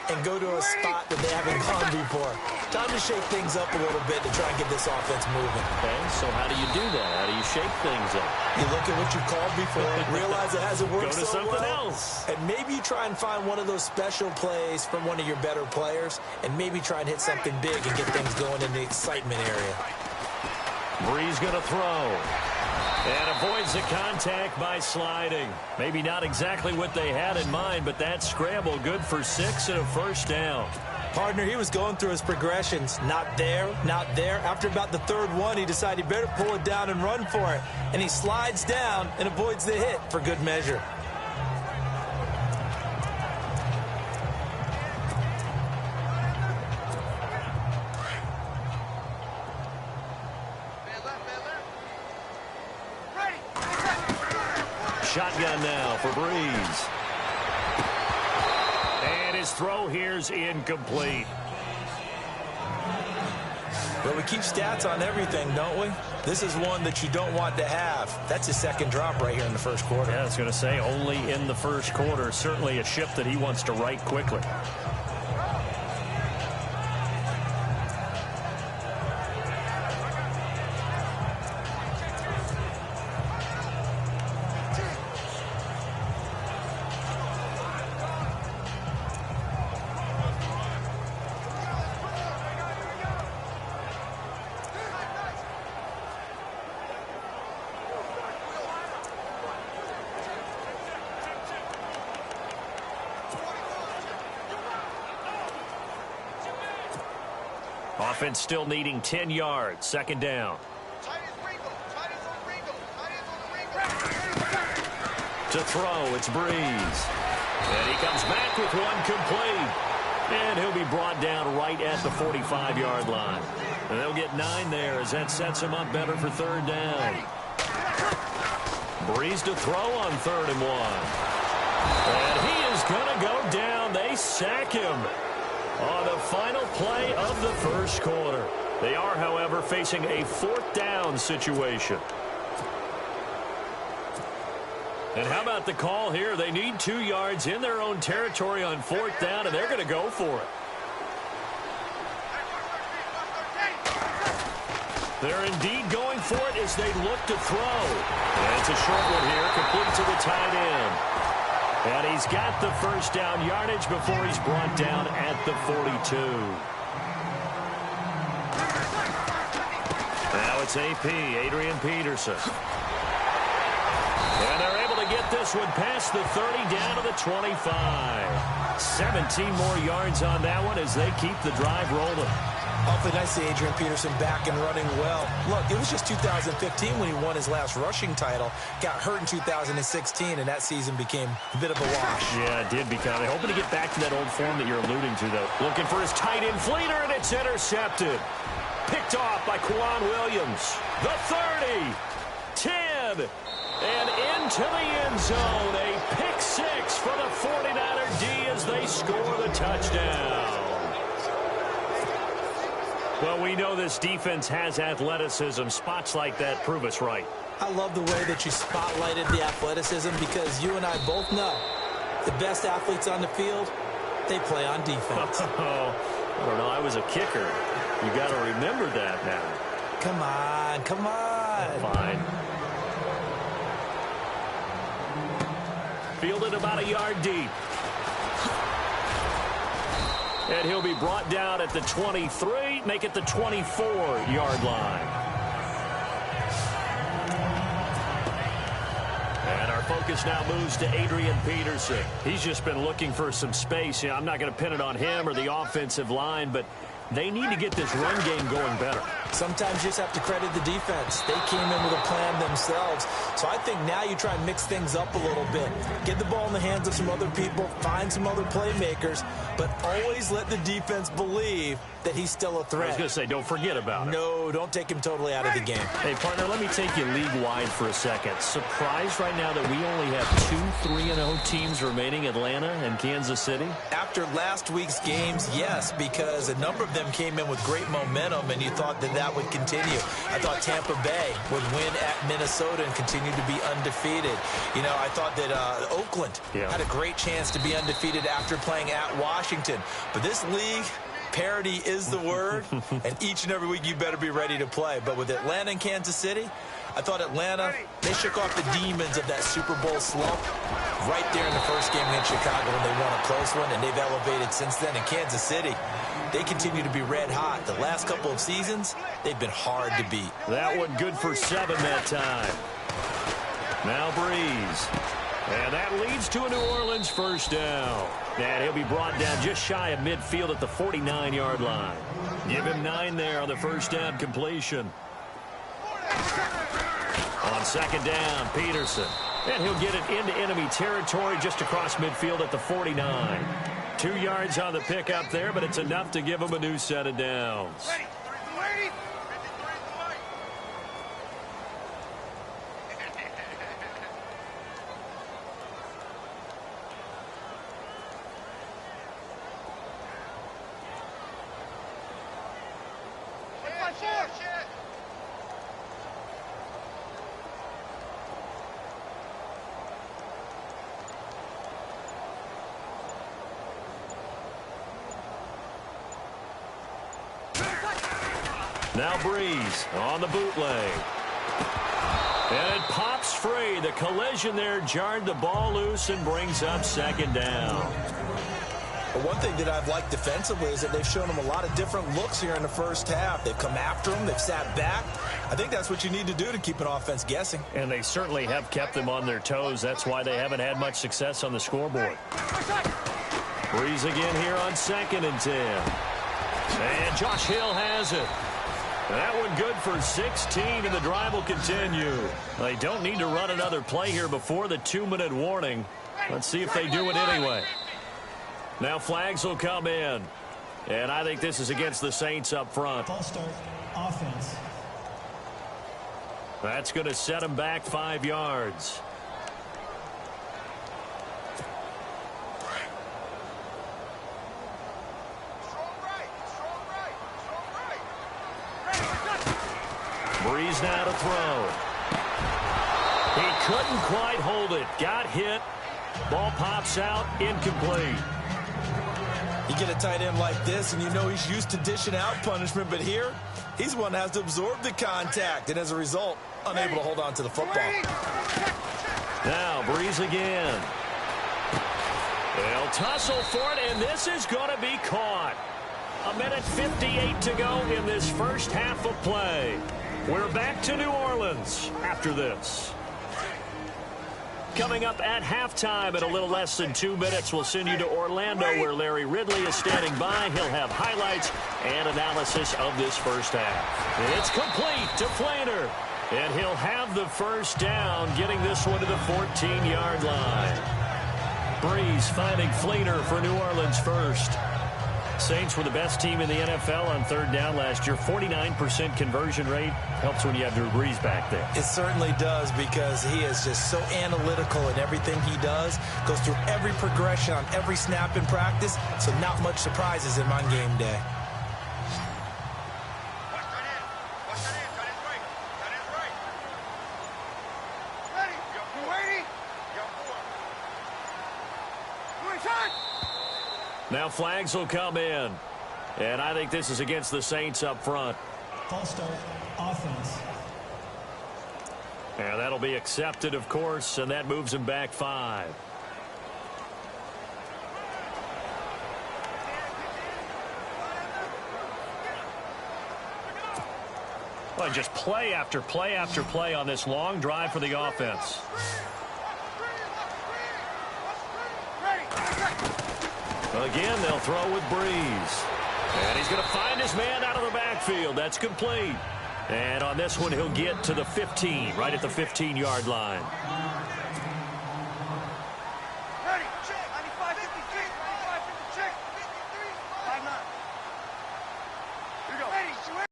and go to a spot that they haven't gone before. Time to shake things up a little bit to try and get this offense moving. Okay, so how do you do that? How do you shake things up? You look at what you called before, realize it hasn't worked Go to so something well, else. and maybe you try and find one of those special plays from one of your better players, and maybe try and hit something big and get things going in the excitement area. Breeze going to throw. And avoids the contact by sliding. Maybe not exactly what they had in mind, but that scramble good for 6 and a first down. Partner, he was going through his progressions. Not there, not there. After about the third one, he decided he better pull it down and run for it. And he slides down and avoids the hit for good measure. Shotgun now for Breeze. And his throw here's incomplete. But we keep stats on everything, don't we? This is one that you don't want to have. That's his second drop right here in the first quarter. Yeah, I was going to say only in the first quarter. Certainly a ship that he wants to right quickly. Offense still needing 10 yards. Second down. To throw, it's Breeze. And he comes back with one complete. And he'll be brought down right at the 45-yard line. And they'll get 9 there as that sets him up better for third down. Breeze to throw on 3rd and 1. And he is going to go down. They sack him on the final play of the first quarter. They are, however, facing a 4th down situation. And how about the call here? They need 2 yards in their own territory on 4th down, and they're going to go for it. They're indeed going for it as they look to throw. And it's a short one here, complete to the tight end. And he's got the first down yardage before he's brought down at the 42. Now it's AP, Adrian Peterson. And they're able to get this one past the 30 down to the 25. 17 more yards on that one as they keep the drive rolling. Awfully nice to see Adrian Peterson back and running well. Look, it was just 2015 when he won his last rushing title. Got hurt in 2016, and that season became a bit of a wash. Yeah, it did become. They're hoping to get back to that old form that you're alluding to, though. Looking for his tight end Fleeter, and it's intercepted. Picked off by Quan Williams. The 30, 10, and into the end zone. A pick 6 for the 49er D as they score the touchdown. Well, we know this defense has athleticism. Spots like that prove us right. I love the way that you spotlighted the athleticism because you and I both know the best athletes on the field, they play on defense. I don't know. I was a kicker. You got to remember that now. Come on, come on. Fine. Fielded about a yard deep. And he'll be brought down at the 23, make it the 24-yard line. And our focus now moves to Adrian Peterson. He's just been looking for some space. I'm not going to pin it on him or the offensive line, but they need to get this run game going better. Sometimes you just have to credit the defense. They came in with a plan themselves. So I think now you try and mix things up a little bit. Get the ball in the hands of some other people, find some other playmakers, but always let the defense believe that he's still a threat. I was going to say, don't forget about it. No, don't take him totally out of the game. Hey, partner, let me take you league-wide for a second. Surprised right now that we only have 2 3-0 teams remaining, Atlanta and Kansas City? After last week's games, yes, because a number of them came in with great momentum, and you thought that that would continue. I thought Tampa Bay would win at Minnesota and continue to be undefeated. You know, I thought that Oakland had a great chance to be undefeated after playing at Washington. But this league, parity is the word, and each and every week you better be ready to play. But with Atlanta and Kansas City, I thought Atlanta, they shook off the demons of that Super Bowl slump right there in the first game against Chicago when they won a close one, and they've elevated since then. In Kansas City, they continue to be red hot. The last couple of seasons, they've been hard to beat. That one good for 7 that time. Now Breeze. And that leads to a New Orleans first down. And he'll be brought down just shy of midfield at the 49-yard line. Give him 9 there on the first down completion. On second down, Peterson. And he'll get it into enemy territory just across midfield at the 49. 2 yards on the pickup there, but it's enough to give him a new set of downs. Now Breeze on the bootleg. And it pops free. The collision there jarred the ball loose and brings up second down. But one thing that I've liked defensively is that they've shown him a lot of different looks here in the first half. They've come after him. They've sat back. I think that's what you need to do to keep an offense guessing. And they certainly have kept them on their toes. That's why they haven't had much success on the scoreboard. Breeze again here on 2nd and 10. And Josh Hill has it. That one good for 16, and the drive will continue. They don't need to run another play here before the 2-minute warning. Let's see if they do it anyway. Now flags will come in. And I think this is against the Saints up front. False start, offense. That's going to set them back 5 yards. Breeze now to throw. He couldn't quite hold it. Got hit. Ball pops out. Incomplete. You get a tight end like this, and you know he's used to dishing out punishment, but here, he's one that has to absorb the contact, and as a result, unable to hold on to the football. Now, Breeze again. They'll tussle for it, and this is going to be caught. 1:58 to go in this first half of play. We're back to New Orleans after this. Coming up at halftime in a little less than 2 minutes, we'll send you to Orlando where Larry Ridley is standing by. He'll have highlights and analysis of this first half. It's complete to Flainer. And he'll have the first down, getting this one to the 14-yard line. Breeze finding Flainer for New Orleans first. Saints were the best team in the NFL on 3rd down last year. 49% conversion rate. Helps when you have Drew Brees back there. It certainly does, because he is just so analytical in everything he does. Goes through every progression on every snap in practice, so not much surprises him on game day. Now flags will come in. And I think this is against the Saints up front. False start, offense. And that'll be accepted, of course, and that moves him back 5. Well, just play after play after play on this long drive for the offense. Again, they'll throw with Breeze. And he's going to find his man out of the backfield. That's complete. And on this one, he'll get to the 15, right at the 15-yard line. Ready, check. 95, 53, 95, 50, check. 53, 59. Here we go. Ready, ready.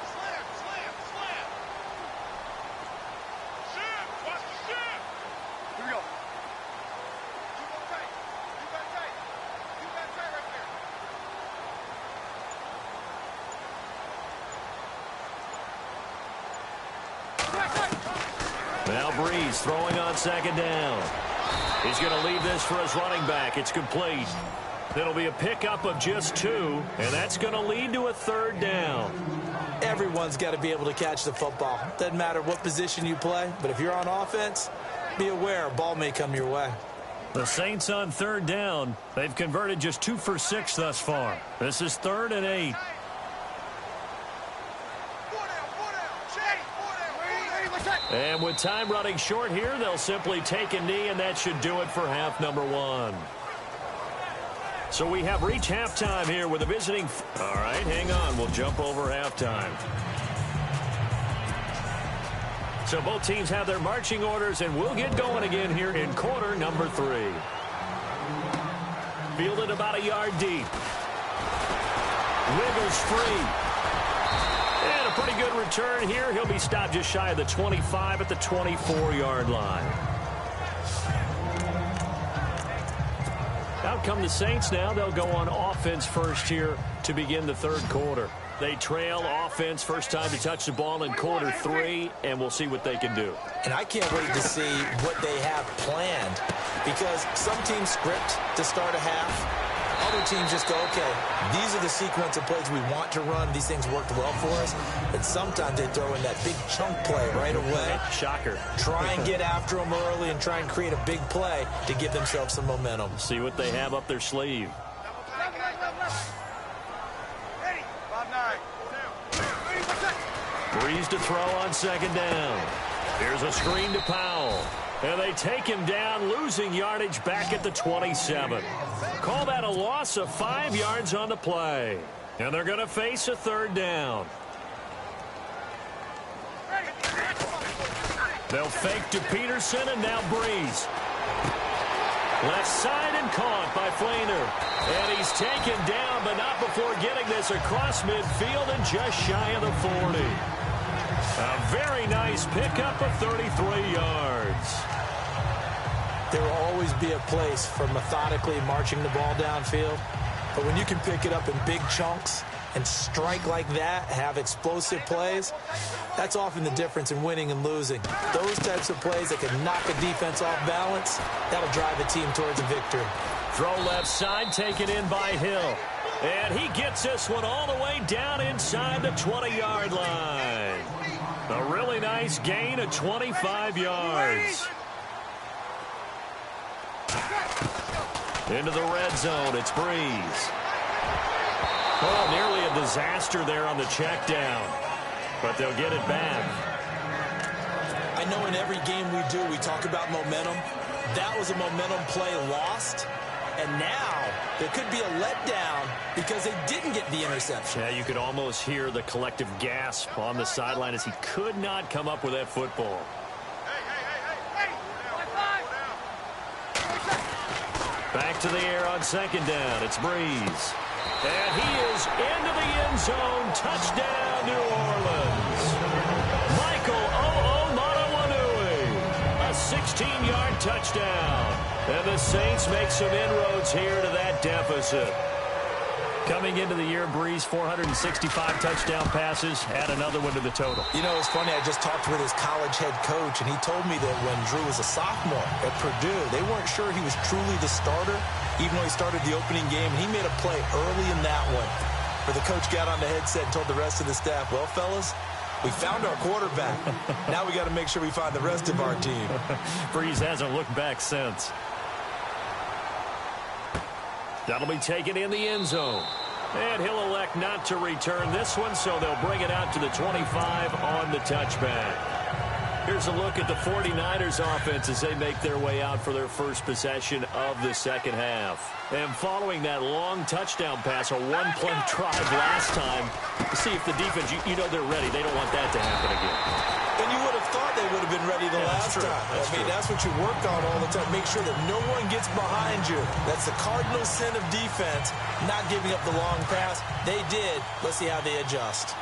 Slam, slam, slam. Shim, watch the shim. Here we go. Keep on tight. Keep that tight. Keep that tight right there. Now Breeze throwing on second down. He's going to leave this for his running back. It's complete. It'll be a pickup of just 2, and that's going to lead to a 3rd down. Everyone's got to be able to catch the football. Doesn't matter what position you play, but if you're on offense, be aware a ball may come your way. The Saints on 3rd down. They've converted just 2 for 6 thus far. This is 3rd and 8. And with time running short here, they'll simply take a knee, and that should do it for half number 1. So we have reached halftime here with a visiting. All right, hang on. We'll jump over halftime. So both teams have their marching orders, and we'll get going again here in quarter number 3. Fielded about a yard deep. Wiggles free. And a pretty good return here. He'll be stopped just shy of the 25 at the 24-yard line. Out come the Saints now. They'll go on offense first here to begin the 3rd quarter. They trail offense first time to touch the ball in quarter 3, and we'll see what they can do. And I can't wait to see what they have planned, because some teams script to start a half. Other teams just go, okay, these are the sequence of plays we want to run. These things worked well for us. And sometimes they throw in that big chunk play right away. Shocker. Try and get after them early and try and create a big play to give themselves some momentum. See what they have up their sleeve. Ready, 5-9, 2. Breeze to throw on second down. Here's a screen to Powell. And they take him down, losing yardage back at the 27. Call that a loss of 5 yards on the play. And they're going to face a 3rd down. They'll fake to Peterson, and now Breeze. Left side and caught by Flainer. And he's taken down, but not before getting this across midfield and just shy of the 40. A very nice pickup of 33 yards. There will always be a place for methodically marching the ball downfield. But when you can pick it up in big chunks and strike like that, have explosive plays, that's often the difference in winning and losing. Those types of plays that can knock a defense off balance, that'll drive a team towards a victory. Throw left side, taken in by Hill. And he gets this one all the way down inside the 20-yard line. A really nice gain of 25 yards. Into the red zone, it's Breeze. Oh, nearly a disaster there on the check down. But they'll get it back. I know in every game we do, we talk about momentum. That was a momentum play lost. And now there could be a letdown because they didn't get the interception. Yeah, you could almost hear the collective gasp on the sideline as he could not come up with that football. Back to the air on second down. It's Breeze. And he is into the end zone. Touchdown, New Orleans. Michael Onwenu-Asua. A 16-yard touchdown. And the Saints make some inroads here to that deficit. Coming into the year, Breeze, 465 touchdown passes. Add another one to the total. You know, it's funny. I just talked with his college head coach, and he told me that when Drew was a sophomore at Purdue, they weren't sure he was truly the starter, even though he started the opening game. And he made a play early in that one where the coach got on the headset and told the rest of the staff, well, fellas, we found our quarterback. Now we got to make sure we find the rest of our team. Breeze hasn't looked back since. That'll be taken in the end zone. And he'll elect not to return this one, so they'll bring it out to the 25 on the touchback. Here's a look at the 49ers offense as they make their way out for their first possession of the second half. And following that long touchdown pass, a one-play drive last time, see if the defense, you know they're ready. They don't want that to happen again. And you would have thought they would have been ready the last time. I mean, that's what you work on all the time. Make sure that no one gets behind you. That's the cardinal sin of defense, not giving up the long pass. They did. Let's see how they adjust.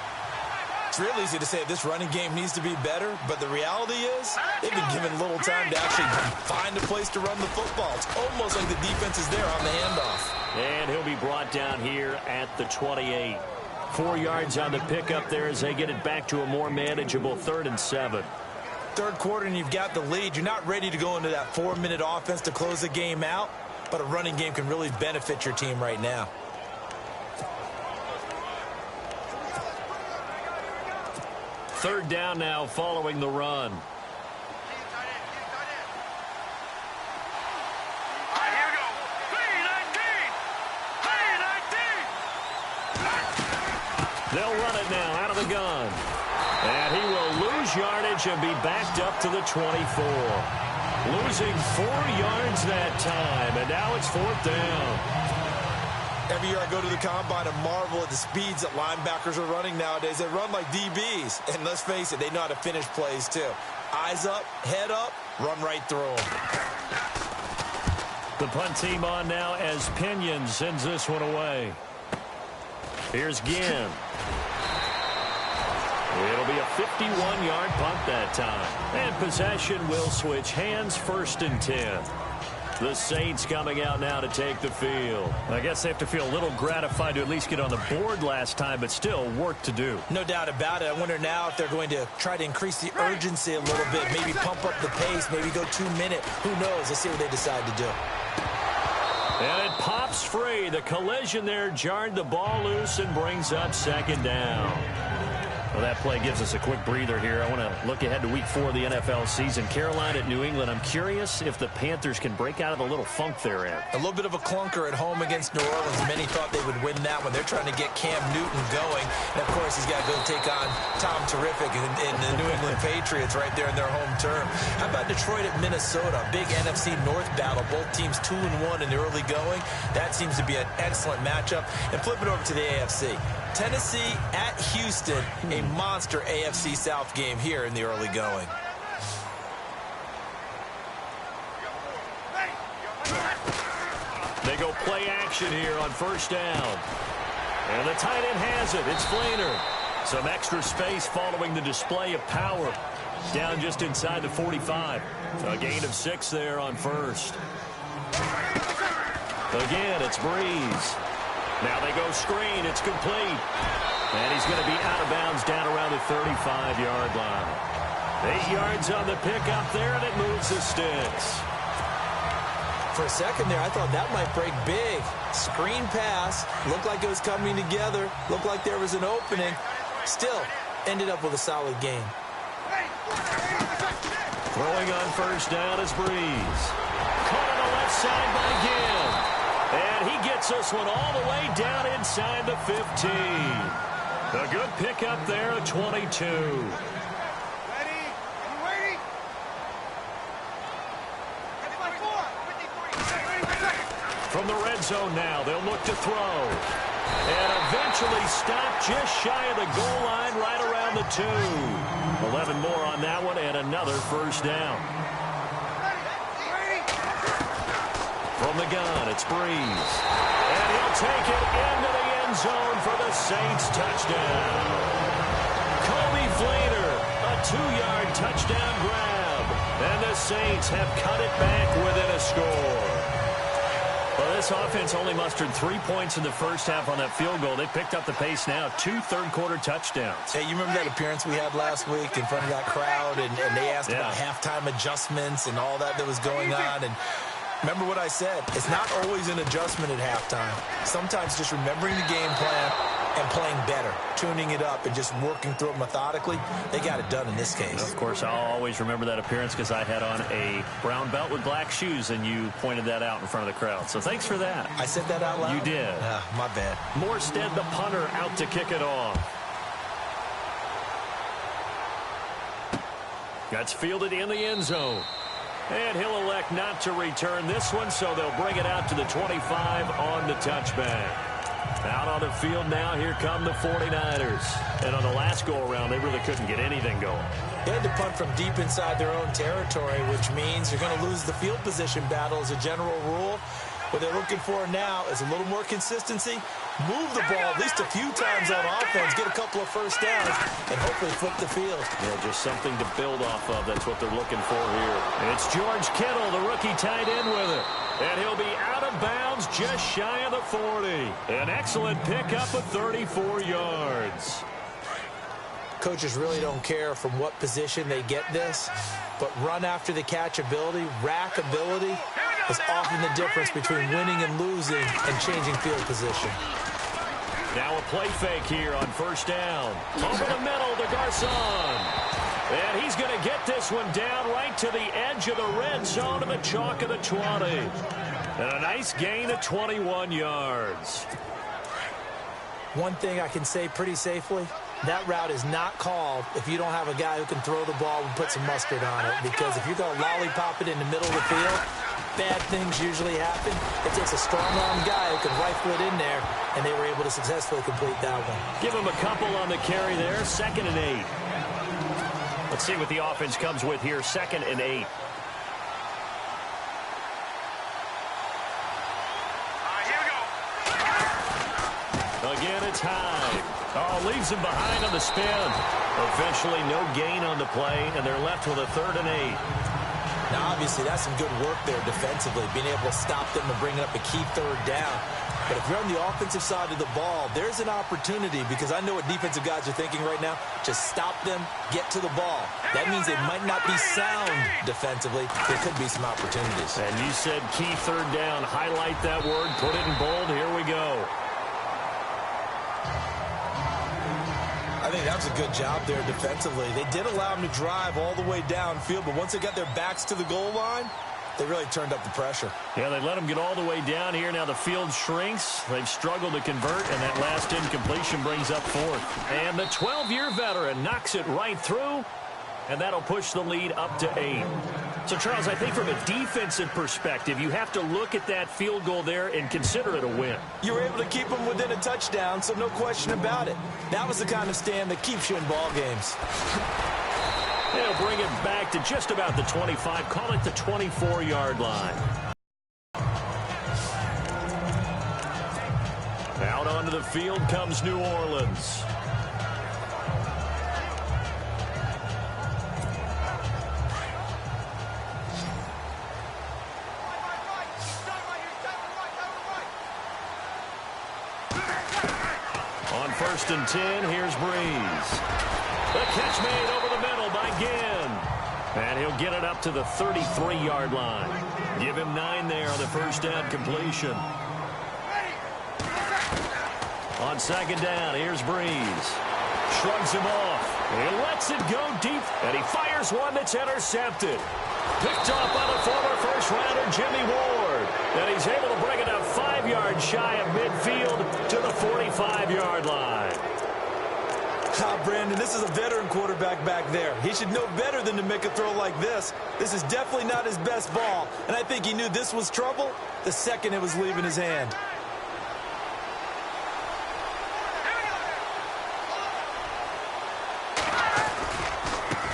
It's real easy to say this running game needs to be better, but the reality is they've been given little time to actually find a place to run the football. It's almost like the defense is there on the handoff. And he'll be brought down here at the 28. 4 yards on the pickup there as they get it back to a more manageable 3rd and 7. Third quarter and you've got the lead. You're not ready to go into that 4-minute offense to close the game out, but a running game can really benefit your team right now. Third down now following the run. They'll run it now out of the gun. And he will lose yardage and be backed up to the 24. Losing 4 yards that time, and now it's 4th down. Every year I go to the combine and marvel at the speeds that linebackers are running nowadays. They run like DBs. And let's face it, they know how to finish plays too. Eyes up, head up, run right through them. The punt team on now as Pinion sends this one away. Here's Ginn. It'll be a 51-yard punt that time. And possession will switch hands, 1st and 10. The Saints coming out now to take the field. I guess they have to feel a little gratified to at least get on the board last time, but still work to do. No doubt about it. I wonder now if they're going to try to increase the urgency a little bit, maybe pump up the pace, maybe go 2-minute. Who knows? Let's see what they decide to do. And it pops free. The collision there jarred the ball loose and brings up 2nd down. Well, that play gives us a quick breather here. I want to look ahead to week 4 of the NFL season. Carolina at New England. I'm curious if the Panthers can break out of the little funk they're in. A little bit of a clunker at home against New Orleans. Many thought they would win that one. They're trying to get Cam Newton going. And, of course, he's got to go take on Tom Terrific and the New England Patriots right there in their home turf. How about Detroit at Minnesota? A big NFC North battle. Both teams 2-1 in the early going. That seems to be an excellent matchup. And flip it over to the AFC. Tennessee at Houston, a monster AFC South game here in the early going. They go play action here on 1st down. And the tight end has it. It's Flainer. Some extra space following the display of power. Down just inside the 45. A gain of 6 there on 1st. Again, it's Breeze. Now they go screen. It's complete. And he's going to be out of bounds down around the 35-yard line. 8 yards on the pickup there, and it moves the sticks. For a second there, I thought that might break big. Screen pass. Looked like it was coming together. Looked like there was an opening. Still, ended up with a solid game. Throwing on 1st down is Breeze. Caught on the left side by Ginn. And he gets this one all the way down inside the 15. A good pickup there at 22. From the red zone now, they'll look to throw. And eventually stopped just shy of the goal line right around the 2. 11 more on that one and another 1st down. From the gun, it's Breeze. And he'll take it into the end zone for the Saints touchdown. Kobe Flainer, a 2-yard touchdown grab. And the Saints have cut it back within a score. Well, this offense only mustered 3 points in the first half on that field goal. They picked up the pace now. 2 third-quarter touchdowns. Hey, you remember that appearance we had last week in front of that crowd? And they asked about halftime adjustments and all that was going on. And remember what I said. It's not always an adjustment at halftime. Sometimes just remembering the game plan and playing better, tuning it up and just working through it methodically. They got it done in this case. Of course, I'll always remember that appearance because I had on a brown belt with black shoes, and you pointed that out in front of the crowd. So thanks for that. I said that out loud? You did. My bad. Morstead, the punter, out to kick it off. That's fielded in the end zone. And he'll elect not to return this one, so they'll bring it out to the 25 on the touchback. Out on the field now, here come the 49ers. And on the last go-around, they really couldn't get anything going. They had to punt from deep inside their own territory, which means you're going to lose the field position battle as a general rule. What they're looking for now is a little more consistency. Move the ball at least a few times on offense, get a couple of first downs, and hopefully flip the field. Yeah, just something to build off of. That's what they're looking for here. It's George Kittle, the rookie tight end with it. And he'll be out of bounds just shy of the 40. An excellent pickup of 34 yards. Coaches really don't care from what position they get this, but run after the catch ability, rack ability, is often the difference between winning and losing and changing field position. Now a play fake here on first down. Over the middle to Garcon. And he's going to get this one down right to the edge of the red zone of the chalk of the 20. And a nice gain of 21 yards. One thing I can say pretty safely, that route is not called if you don't have a guy who can throw the ball and put some mustard on it. Because if you're going to lollipop it in the middle of the field, bad things usually happen. It takes a strong-arm guy who can rifle it in there, and they were able to successfully complete that one. Give him a couple on the carry there, 2nd and 8. Let's see what the offense comes with here, 2nd and 8. Again, it's high. Oh, leaves him behind on the spin. Eventually, no gain on the play, and they're left with a 3rd and 8. Now, obviously, that's some good work there defensively, being able to stop them and bring up a key 3rd down. But if you're on the offensive side of the ball, there's an opportunity, because I know what defensive guys are thinking right now. Just stop them, get to the ball. That means they might not be sound defensively. There could be some opportunities. And you said key 3rd down. Highlight that word. Put it in bold. Here we go. I think that was a good job there defensively. They did allow them to drive all the way downfield, but once they got their backs to the goal line, they really turned up the pressure. Yeah, they let them get all the way down here. Now the field shrinks. They've struggled to convert, and that last incompletion brings up 4th. And the 12-year veteran knocks it right through, and that'll push the lead up to 8. So, Charles, I think from a defensive perspective, you have to look at that field goal there and consider it a win. You were able to keep them within a touchdown, so no question about it. That was the kind of stand that keeps you in ball games. They'll bring it back to just about the 25. Call it the 24-yard line. Out onto the field comes New Orleans. On 1st and 10, here's Breeze. The catch made over the middle by Ginn. And he'll get it up to the 33-yard line. Give him 9 there on the first down completion. On 2nd down, here's Breeze. Shrugs him off. He lets it go deep, and he fires one that's intercepted. Picked off by the former first-rounder Jimmy Ward. And he's able to bring it up 5 yards shy of midfield to the 45-yard line. Brandon, this is a veteran quarterback back there. He should know better than to make a throw like this. This is definitely not his best ball, and I think he knew this was trouble the second it was leaving his hand.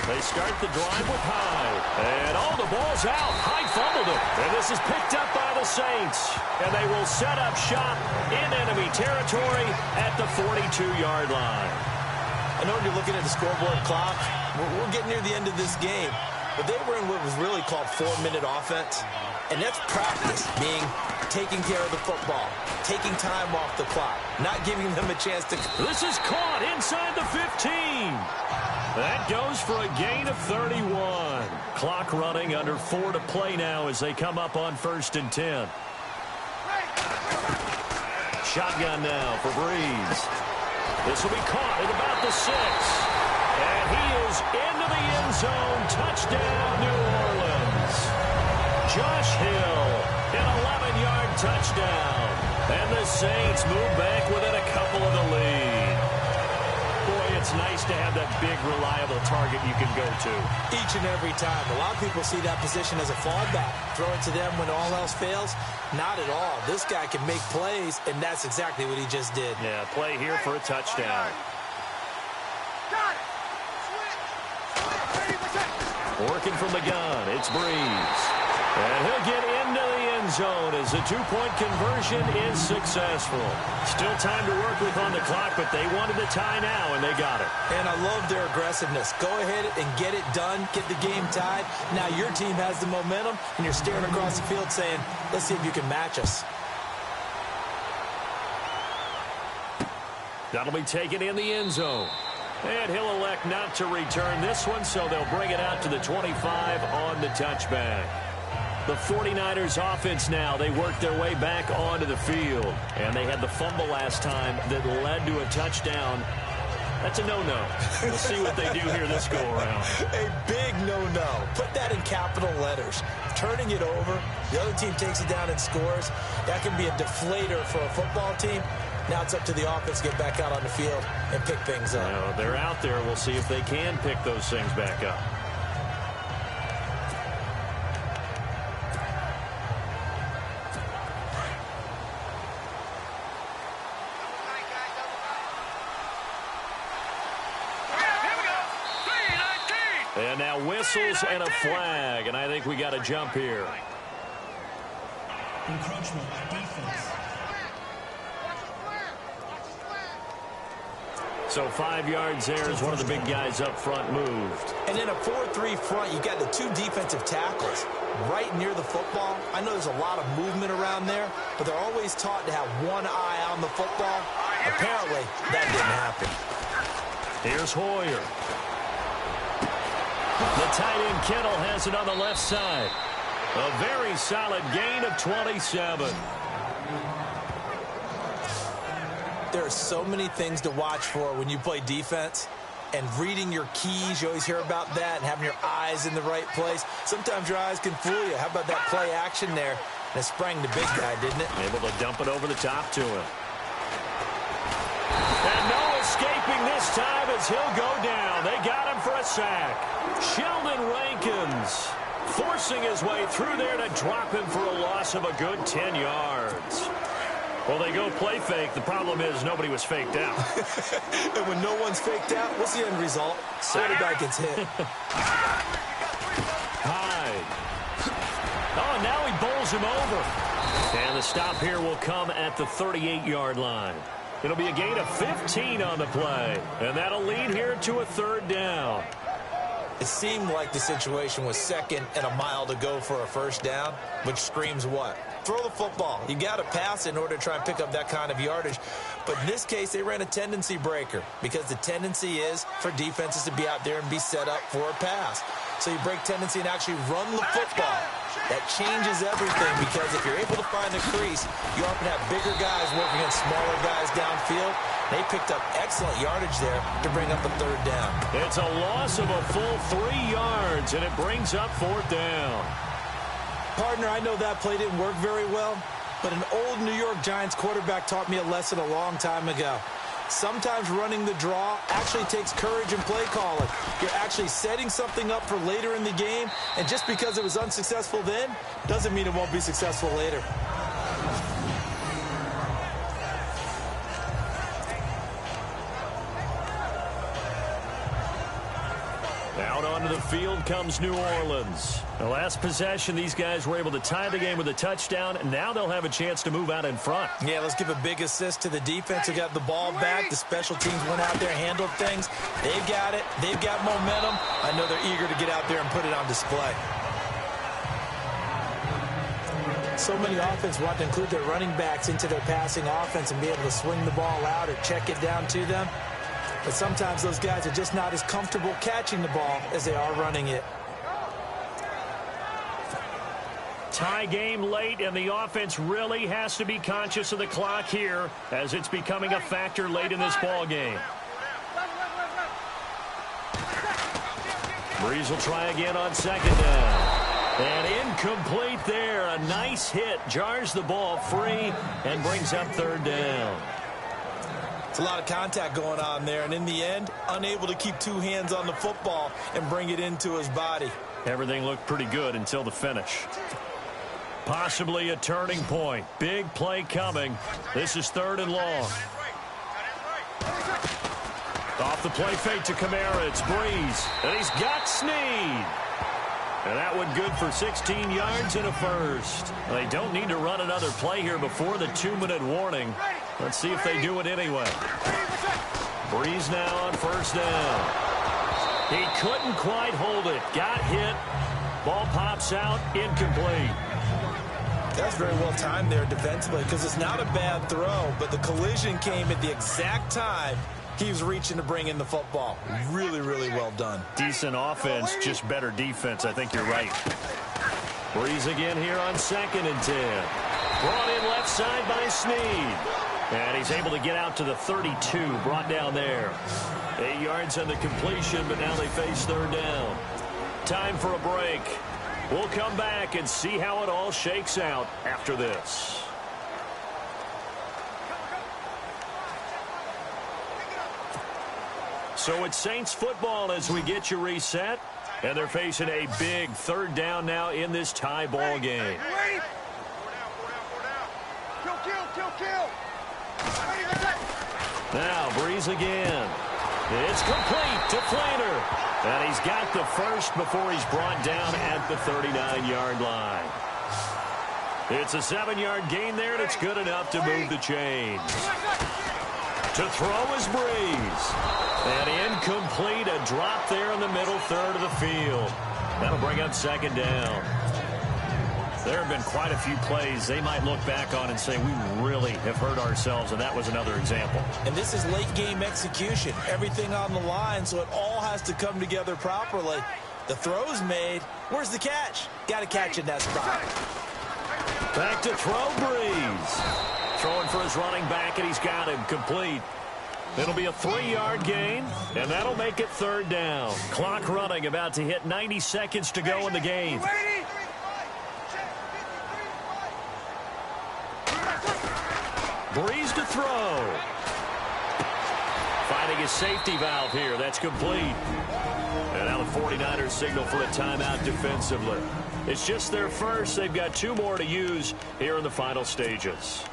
They start the drive with Hyde. And the ball's out. Hyde fumbled it. And this is picked up by the Saints. And they will set up shop in enemy territory at the 42-yard line. I know you're looking at the scoreboard clock. We're getting near the end of this game. But they were in what was really called 4-minute offense. And that's practice, being taking care of the football, taking time off the clock, not giving them a chance to... This is caught inside the 15. That goes for a gain of 31. Clock running, under 4 to play now as they come up on 1st and 10. Shotgun now for Breeze. This will be caught at about the 6. And he is into the end zone. Touchdown, New Orleans. Josh Hill, an 11-yard touchdown. And the Saints move back within a couple of the lead. Boy, it's it's nice to have that big, reliable target you can go to. Each and every time. A lot of people see that position as a fallback. Throw it to them when all else fails. Not at all. This guy can make plays, and that's exactly what he just did. Yeah, play here for a touchdown. Got it. Working from the gun, it's Breeze. And he'll get into the end zone as the two-point conversion is successful. Still time to work with on the clock, but they wanted the tie now, and they got it. And I love their aggressiveness. Go ahead and get it done, get the game tied. Now your team has the momentum, and you're staring across the field saying, let's see if you can match us. That'll be taken in the end zone. And he'll elect not to return this one, so they'll bring it out to the 25 on the touchback. The 49ers offense now, they work their way back onto the field. And they had the fumble last time that led to a touchdown. That's a no-no. We'll see what they do here this go-around. A big no-no. Put that in capital letters. Turning it over, the other team takes it down and scores. That can be a deflator for a football team. Now it's up to the offense to get back out on the field and pick things up. Well, they're out there. We'll see if they can pick those things back up. And now whistles and a flag, and I think we got a jump here. Encroachment, defense. So 5 yards there as one of the big guys up front moved. And in a 4-3 front, you got the two defensive tackles right near the football. I know there's a lot of movement around there, but they're always taught to have one eye on the football. Apparently, that didn't happen. Here's Hoyer. The tight end Kittle has it on the left side. A very solid gain of 27. There are so many things to watch for when you play defense. And reading your keys, you always hear about that, and having your eyes in the right place. Sometimes your eyes can fool you. How about that play action there? And it sprang the big guy, didn't it? Able to dump it over the top to him. And no escaping this time as he'll go down. They got him for a sack. Sheldon Rankins forcing his way through there to drop him for a loss of a good 10 yards. Well, they go play fake. The problem is nobody was faked out. And when no one's faked out, what's the end result? Quarterback gets hit. Hyde. Oh, and now he bowls him over. And the stop here will come at the 38-yard line. It'll be a gain of 15 on the play. And that'll lead here to a third down. It seemed like the situation was second and a mile to go for a first down, which screams what? Throw the football. You got to pass in order to try and pick up that kind of yardage. But in this case, they ran a tendency breaker because the tendency is for defenses to be out there and be set up for a pass. So you break tendency and actually run the football. That changes everything because if you're able to find a crease, you often have bigger guys working against smaller guys downfield. They picked up excellent yardage there to bring up a third down. It's a loss of a full 3 yards, and it brings up fourth down. Partner, I know that play didn't work very well, but an old New York Giants quarterback taught me a lesson a long time ago. Sometimes running the draw actually takes courage and play calling. You're actually setting something up for later in the game, and just because it was unsuccessful then doesn't mean it won't be successful later. Out onto the field comes New Orleans. The last possession, these guys were able to tie the game with a touchdown, and now they'll have a chance to move out in front. Yeah, let's give a big assist to the defense who got the ball back. The special teams went out there, handled things. They've got it. They've got momentum. I know they're eager to get out there and put it on display. So many offense want to include their running backs into their passing offense and be able to swing the ball out or check it down to them. But sometimes those guys are just not as comfortable catching the ball as they are running it. Tie game late, and the offense really has to be conscious of the clock here as it's becoming a factor late in this ball game. Breeze will try again on second down. And incomplete there. A nice hit. Jars the ball free and brings up third down. It's a lot of contact going on there, and in the end, unable to keep two hands on the football and bring it into his body. Everything looked pretty good until the finish. Possibly a turning point. Big play coming. This is 3rd and long. Off the play fake to Kamara. It's Breeze. And he's got Snead. And that one good for 16 yards and a first. They don't need to run another play here before the 2-minute warning. Let's see if they do it anyway. Breeze now on 1st down. He couldn't quite hold it. Got hit. Ball pops out. Incomplete. That's very well timed there defensively because it's not a bad throw, but the collision came at the exact time he was reaching to bring in the football. Really, really well done. Decent offense, just better defense. I think you're right. Breeze again here on 2nd and 10. Brought in left side by Snead. And he's able to get out to the 32, brought down there. 8 yards on the completion, but now they face 3rd down. Time for a break. We'll come back and see how it all shakes out after this. So it's Saints football as we get you reset. And they're facing a big 3rd down now in this tie ball game. Now Breeze again. It's complete to Flainer. And he's got the first before he's brought down at the 39-yard line. It's a 7-yard gain there, and it's good enough to move the chains. To throw is Breeze. And incomplete, a drop there in the middle third of the field. That'll bring up 2nd down. There have been quite a few plays they might look back on and say, we really have hurt ourselves, and that was another example. And this is late-game execution. Everything on the line, so it all has to come together properly. The throw's made. Where's the catch? Got to catch in that spot. Back to throw, Breeze. Throwing for his running back, and he's got him complete. It'll be a 3-yard gain, and that'll make it 3rd down. Clock running, about to hit 90 seconds to go in the game. Breeze to throw. Finding his safety valve here. That's complete. And now the 49ers signal for a timeout defensively. It's just their first. They've got 2 more to use here in the final stages.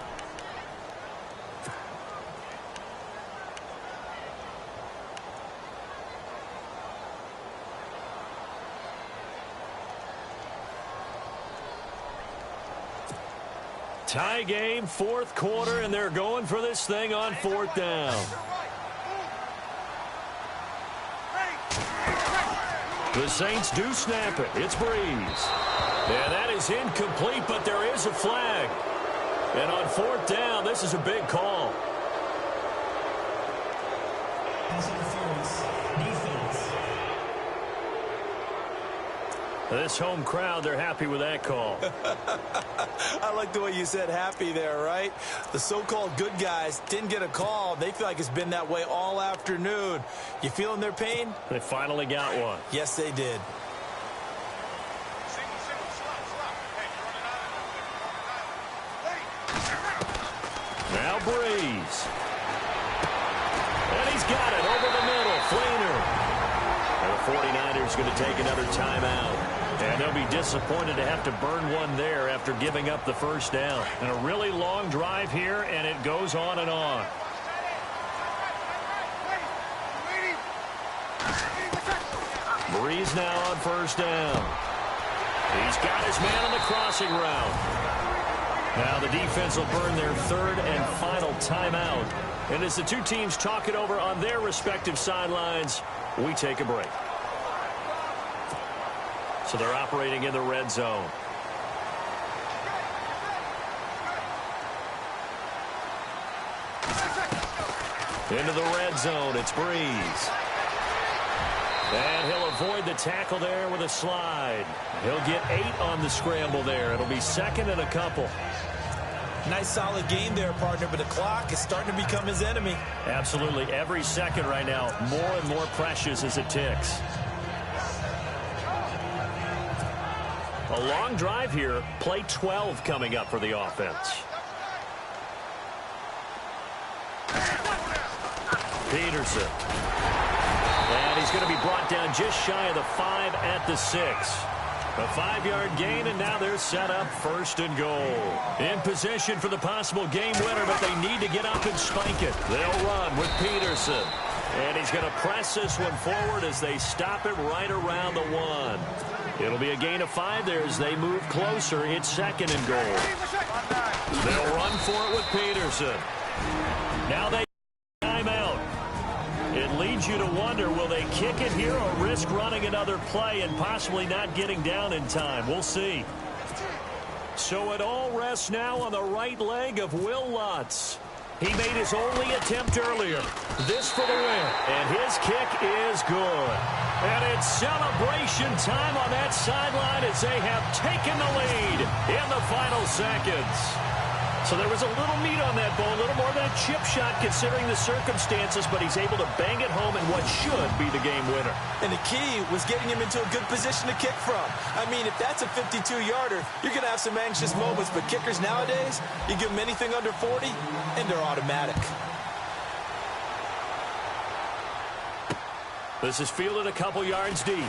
Tie game, 4th quarter, and they're going for this thing on 4th down. The Saints do snap it. It's Breeze. And that is incomplete, but there is a flag. And on 4th down, this is a big call. Pass interference. Defense. This home crowd, they're happy with that call. I like the way you said happy there, right? The so-called good guys didn't get a call. They feel like it's been that way all afternoon. You feeling their pain? They finally got one. Yes, they did. Now Breeze. And he's got it over the middle. Flainer. And the 49ers going to take another timeout. And they'll be disappointed to have to burn one there after giving up the 1st down. And a really long drive here, and it goes on and on. Breeze now on 1st down. He's got his man on the crossing route. Now the defense will burn their 3rd and final timeout. And as the 2 teams talk it over on their respective sidelines, we take a break. So they're operating in the red zone. Into the red zone, it's Breeze. And he'll avoid the tackle there with a slide. He'll get 8 on the scramble there. It'll be 2nd and a couple. Nice solid game there, partner, but the clock is starting to become his enemy. Absolutely. Every second right now, more and more precious as it ticks. A long drive here. Play 12 coming up for the offense. Peterson. And he's going to be brought down just shy of the 5 at the 6. A 5-yard gain, and now they're set up first and goal. In position for the possible game winner, but they need to get up and spike it. They'll run with Peterson. And he's going to press this one forward as they stop it right around the 1. It'll be a gain of 5 there as they move closer. It's second and goal. They'll run for it with Peterson. Now they timeout. It leads you to wonder, will they kick it here or risk running another play and possibly not getting down in time? We'll see. So it all rests now on the right leg of Will Lutz. He made his only attempt earlier. This for the win. And his kick is good. And it's celebration time on that sideline as they have taken the lead in the final seconds. So there was a little meat on that bone, a little more than a chip shot considering the circumstances, but he's able to bang it home in what should be the game winner. And the key was getting him into a good position to kick from. I mean, if that's a 52-yarder, you're going to have some anxious moments, but kickers nowadays, you give them anything under 40, and they're automatic. This is fielded a couple yards deep.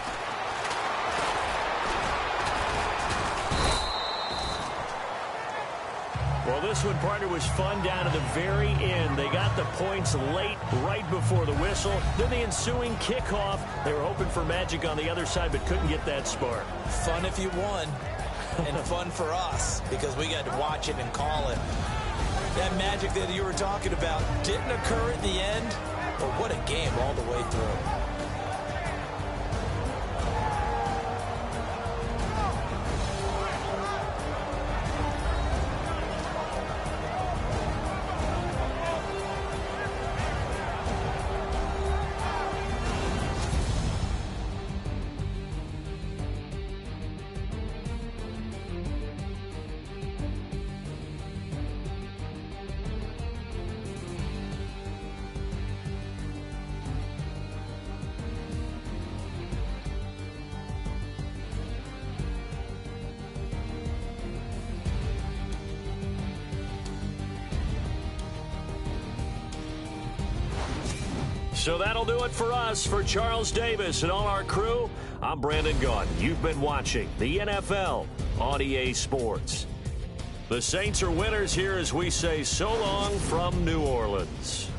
Well, this one, partner, was fun down to the very end. They got the points late, right before the whistle. Then the ensuing kickoff. They were hoping for magic on the other side, but couldn't get that spark. Fun if you won, and fun for us, because we got to watch it and call it. That magic that you were talking about didn't occur at the end, but what a game all the way through. So that'll do it for us. For Charles Davis and all our crew, I'm Brandon Gaudin. You've been watching the NFL on EA Sports. The Saints are winners here as we say so long from New Orleans.